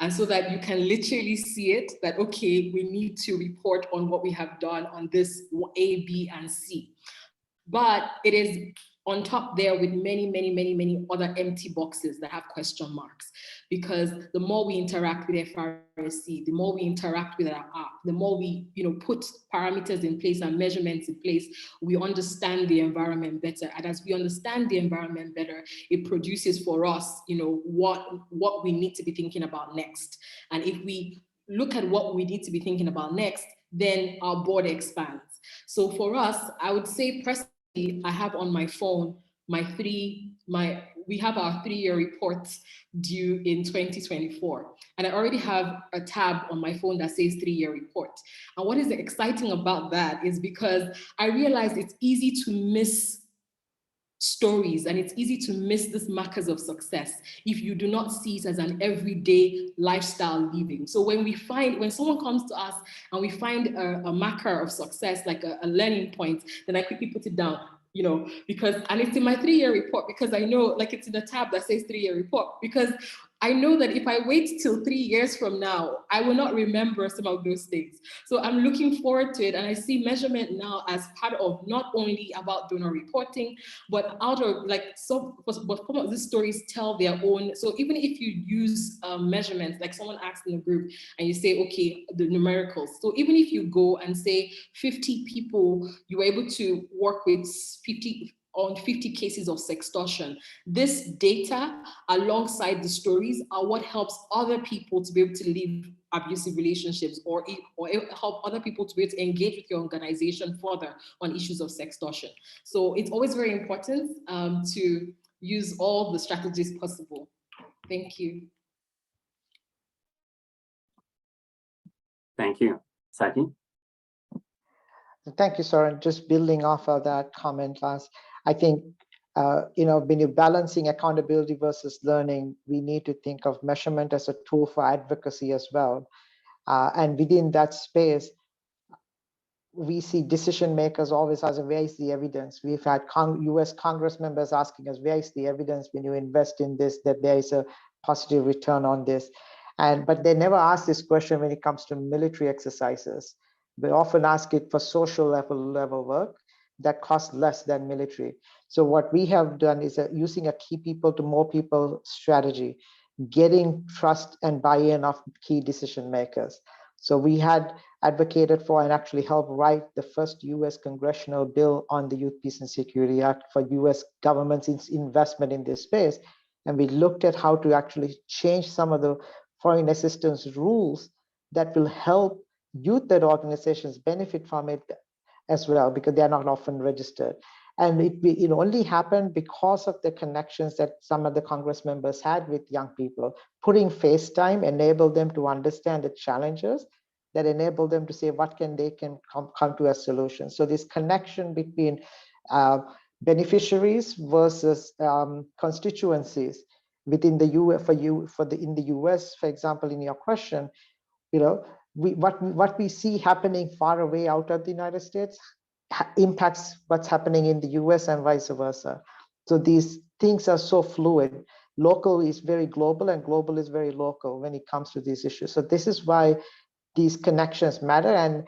and so that you can literally see it, that, okay, we need to report on what we have done on this A, B, and C. But it is on top there with many other empty boxes that have question marks. Because the more we interact with FRSC, the more we interact with our app, the more we put parameters in place and measurements in place, we understand the environment better. And as we understand the environment better, it produces for us, what we need to be thinking about next. And if we look at what we need to be thinking about next, then our board expands. So for us, I would say personally, I have on my phone we have our 3-year report due in 2024. And I already have a tab on my phone that says 3-year report. And what is exciting about that is because I realized it's easy to miss stories and it's easy to miss these markers of success if you do not see it as an everyday lifestyle living. So when someone comes to us and we find a marker of success, like a learning point, then I quickly put it down, and it's in my 3-year report, because I know, like, it's in a tab that says 3-year report, because I know that if I wait till 3 years from now, I will not remember some of those things. So I'm looking forward to it. And I see measurement now as part of not only about donor reporting, but out of some of these stories tell their own. So even if you use measurements, like someone asked in the group and you say, okay, the numericals. So even if you go and say 50 people, you were able to work with 50 cases of sextortion. This data alongside the stories are what helps other people to be able to live abusive relationships or help other people to be able to engage with your organization further on issues of sextortion. So it's always very important to use all the strategies possible. Thank you. Thank you. Saki? Thank you, Soren. Just building off of that comment, Lance, I think, when you're balancing accountability versus learning, we need to think of measurement as a tool for advocacy as well. And within that space, we see decision makers always ask, where is the evidence? We've had US Congress members asking us, where is the evidence when you invest in this, that there is a positive return on this? But they never ask this question when it comes to military exercises. They often ask it for social level work that costs less than military. So what we have done is using a key people to more people strategy, getting trust and buy-in of key decision makers. So we had advocated for and actually helped write the first US congressional bill on the Youth Peace and Security Act for US government's investment in this space. And we looked at how to actually change some of the foreign assistance rules that will help youth-led organizations benefit from it as well, because they are not often registered. And it only happened because of the connections that some of the Congress members had with young people. Putting FaceTime enabled them to understand the challenges that enable them to say what they can come to as solutions. So this connection between beneficiaries versus constituencies within the US, in the US, for example, in your question, what we see happening far away out of the United States impacts what's happening in the US and vice versa. So these things are so fluid. Local is very global and global is very local when it comes to these issues. So this is why these connections matter, and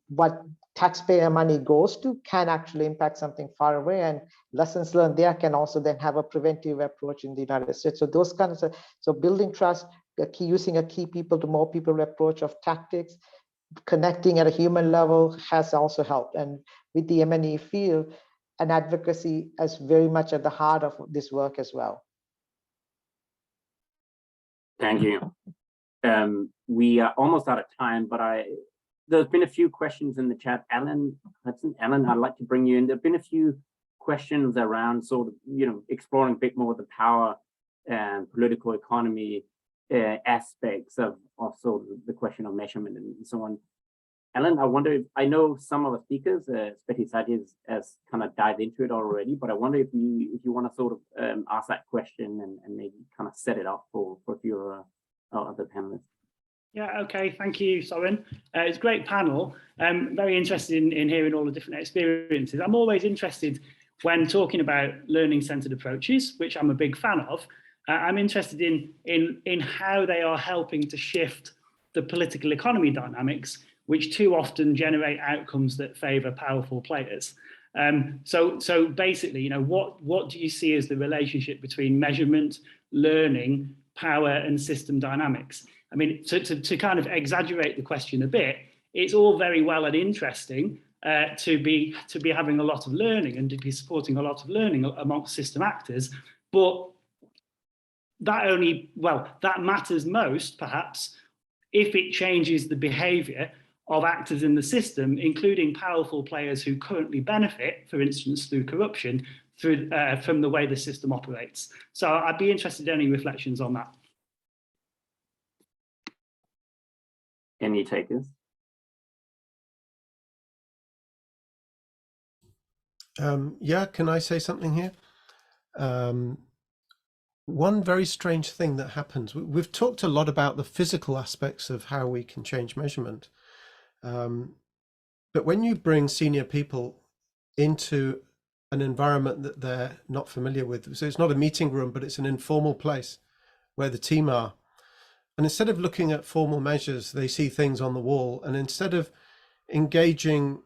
what taxpayer money goes to can actually impact something far away, and lessons learned there can also then have a preventive approach in the United States. So those kinds of, so building trust, using a key people to more people approach of tactics, connecting at a human level has also helped. And with the M&E field, and advocacy is very much at the heart of this work as well. Thank you. We are almost out of time, but there's been a few questions in the chat. Alan, I'd like to bring you in. There've been a few questions around sort of, exploring a bit more of the power and political economy aspects of sort of the question of measurement and so on. Alan, I wonder if, I know some of the speakers, Fadeyi has kind of dived into it already, but I wonder if you want to sort of ask that question and maybe kind of set it up for a few other panelists. Yeah, okay, thank you, Soren. It's a great panel. Very interested in hearing all the different experiences. I'm always interested when talking about learning-centered approaches, which I'm a big fan of. I'm interested in how they are helping to shift the political economy dynamics, which too often generate outcomes that favor powerful players. So basically, what do you see as the relationship between measurement, learning, power, and system dynamics? I mean, to kind of exaggerate the question a bit, it's all very well and interesting to be having a lot of learning and to be supporting a lot of learning amongst system actors, but that matters most, perhaps, if it changes the behavior of actors in the system, including powerful players who currently benefit, for instance, through corruption, from the way the system operates. So I'd be interested in any reflections on that. Any takers? Yeah, can I say something here? One very strange thing that happens, we've talked a lot about the physical aspects of how we can change measurement. But when you bring senior people into an environment that they're not familiar with, so it's not a meeting room, but it's an informal place where the team are. And instead of looking at formal measures, they see things on the wall. And instead of engaging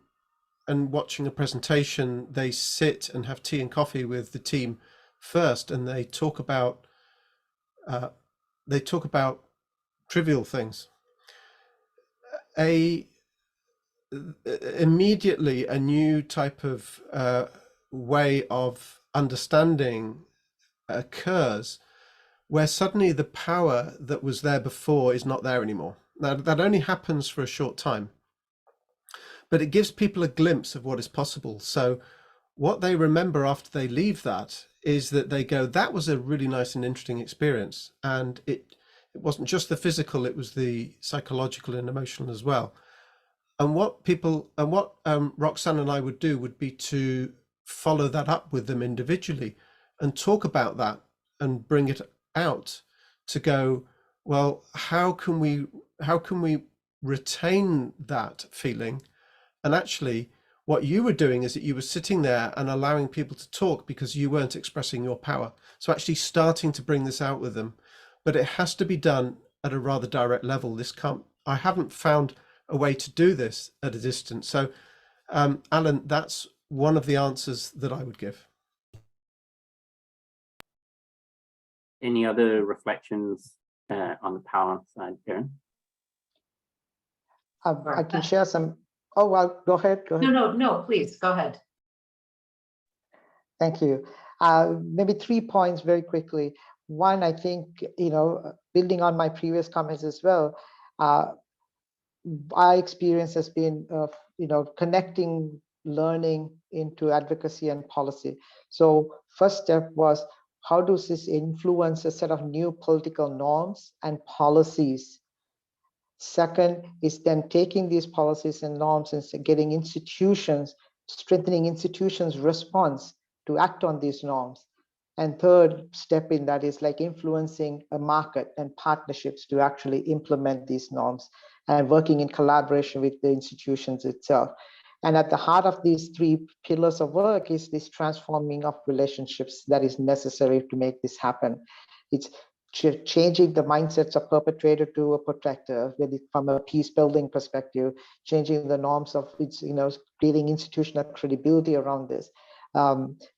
and watching a presentation, they sit and have tea and coffee with the team first, and they talk about trivial things. Immediately a new type of way of understanding occurs, where suddenly the power that was there before is not there anymore. Now that only happens for a short time, but it gives people a glimpse of what is possible. So what they remember after they leave that is that they go, that was a really nice and interesting experience. And it wasn't just the physical, it was the psychological and emotional as well. And what Roxanne and I would do would be to follow that up with them individually and talk about that and bring it out to go, well, how can we retain that feeling? And actually what you were doing is that you were sitting there and allowing people to talk because you weren't expressing your power. So actually starting to bring this out with them, but it has to be done at a rather direct level. I haven't found a way to do this at a distance. So Alan, that's one of the answers that I would give. Any other reflections on the power side, Karen? I can share some. Oh, well, go ahead. No, please, go ahead. Thank you. Maybe 3 points very quickly. One, I think, building on my previous comments as well, our experience has been, connecting learning into advocacy and policy. So first step was, how does this influence a set of new political norms and policies? Second is then taking these policies and norms and getting strengthening institutions' response to act on these norms. And third step in that is like influencing a market and partnerships to actually implement these norms and working in collaboration with the institutions itself. And at the heart of these 3 pillars of work is this transforming of relationships that is necessary to make this happen. It's changing the mindsets of perpetrator to a protector, from a peace building perspective, changing the norms of creating institutional credibility around this,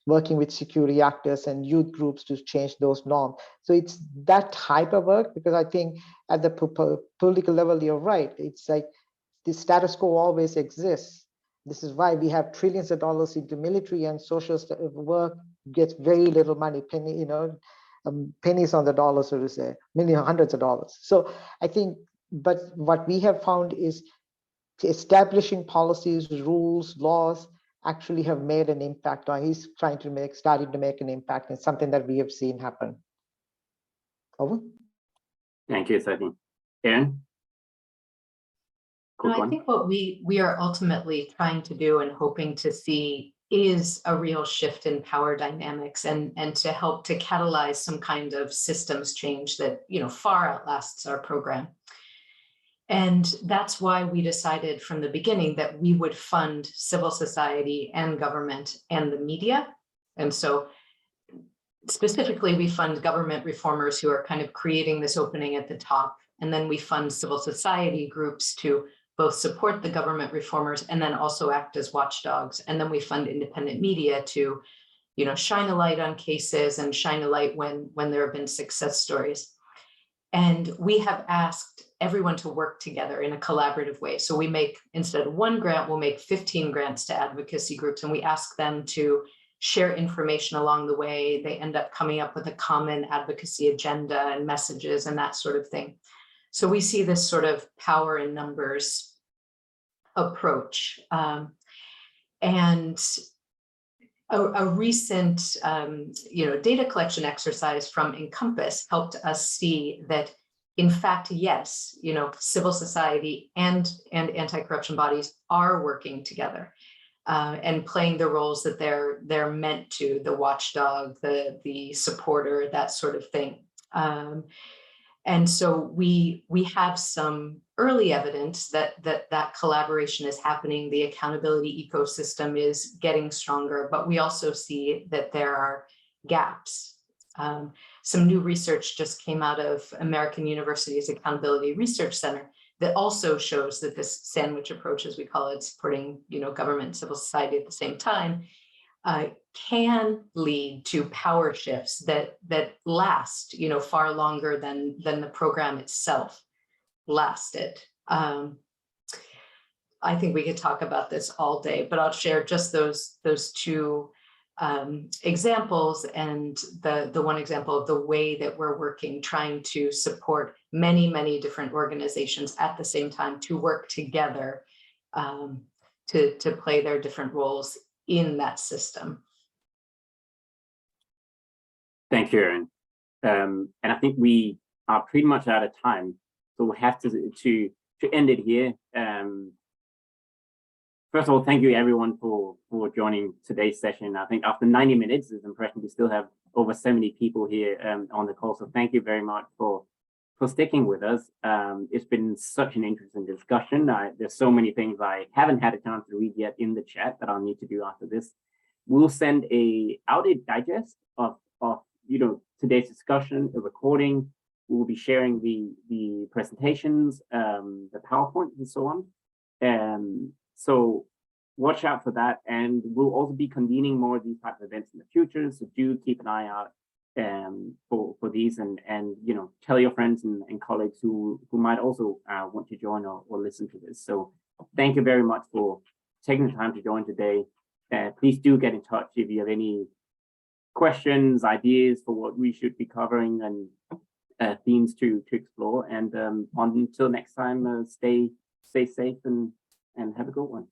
working with security actors and youth groups to change those norms. So it's that type of work, because I think at the political level, you're right. It's like the status quo always exists. This is why we have trillions of dollars into military and social work gets very little money, pennies on the dollar, so to say, hundreds of dollars. So I think, but what we have found is establishing policies, rules, laws actually have made an impact, or he's starting to make an impact, and something that we have seen happen. Over. Thank you, Sati. Aaron? I think what we are ultimately trying to do and hoping to see is a real shift in power dynamics and to help to catalyze some kind of systems change that far outlasts our program. And that's why we decided from the beginning that we would fund civil society and government and the media. And so specifically, we fund government reformers who are kind of creating this opening at the top. And then we fund civil society groups to both support the government reformers and then also act as watchdogs. And then we fund independent media to, shine a light on cases and shine a light when there have been success stories. And we have asked everyone to work together in a collaborative way. So we make, instead of 1 grant, we'll make 15 grants to advocacy groups, and we ask them to share information along the way. They end up coming up with a common advocacy agenda and messages and that sort of thing. So we see this sort of power in numbers approach. And a recent data collection exercise from Encompass helped us see that, in fact, yes, civil society and anti-corruption bodies are working together and playing the roles that they're meant to, the watchdog, the supporter, that sort of thing. And so we have some early evidence that collaboration is happening. The accountability ecosystem is getting stronger, but we also see that there are gaps. Some new research just came out of American University's Accountability Research Center that also shows that this sandwich approach, as we call it, supporting government and civil society at the same time, can lead to power shifts that last far longer than the program itself lasted. I think we could talk about this all day, but I'll share just those two examples, and the one example of the way that we're working, trying to support many different organizations at the same time to work together to play their different roles in that system. Thank you, Erin. And I think we are pretty much out of time, so we'll have to end it here. First of all, thank you everyone for joining today's session. I think after 90 minutes, it's impressive we still have over 70 people here on the call. So thank you very much for sticking with us. It's been such an interesting discussion. There's so many things I haven't had a chance to read yet in the chat that I'll need to do after this. We'll send out a digest of today's discussion, a recording. We'll be sharing the presentations, the PowerPoint, and so on. So watch out for that, and we'll also be convening more of these types of events in the future. So do keep an eye out for these, and tell your friends and colleagues who might also want to join or listen to this. So thank you very much for taking the time to join today. Please do get in touch if you have any questions, ideas for what we should be covering, and themes to explore. And until next time, stay safe and have a good one.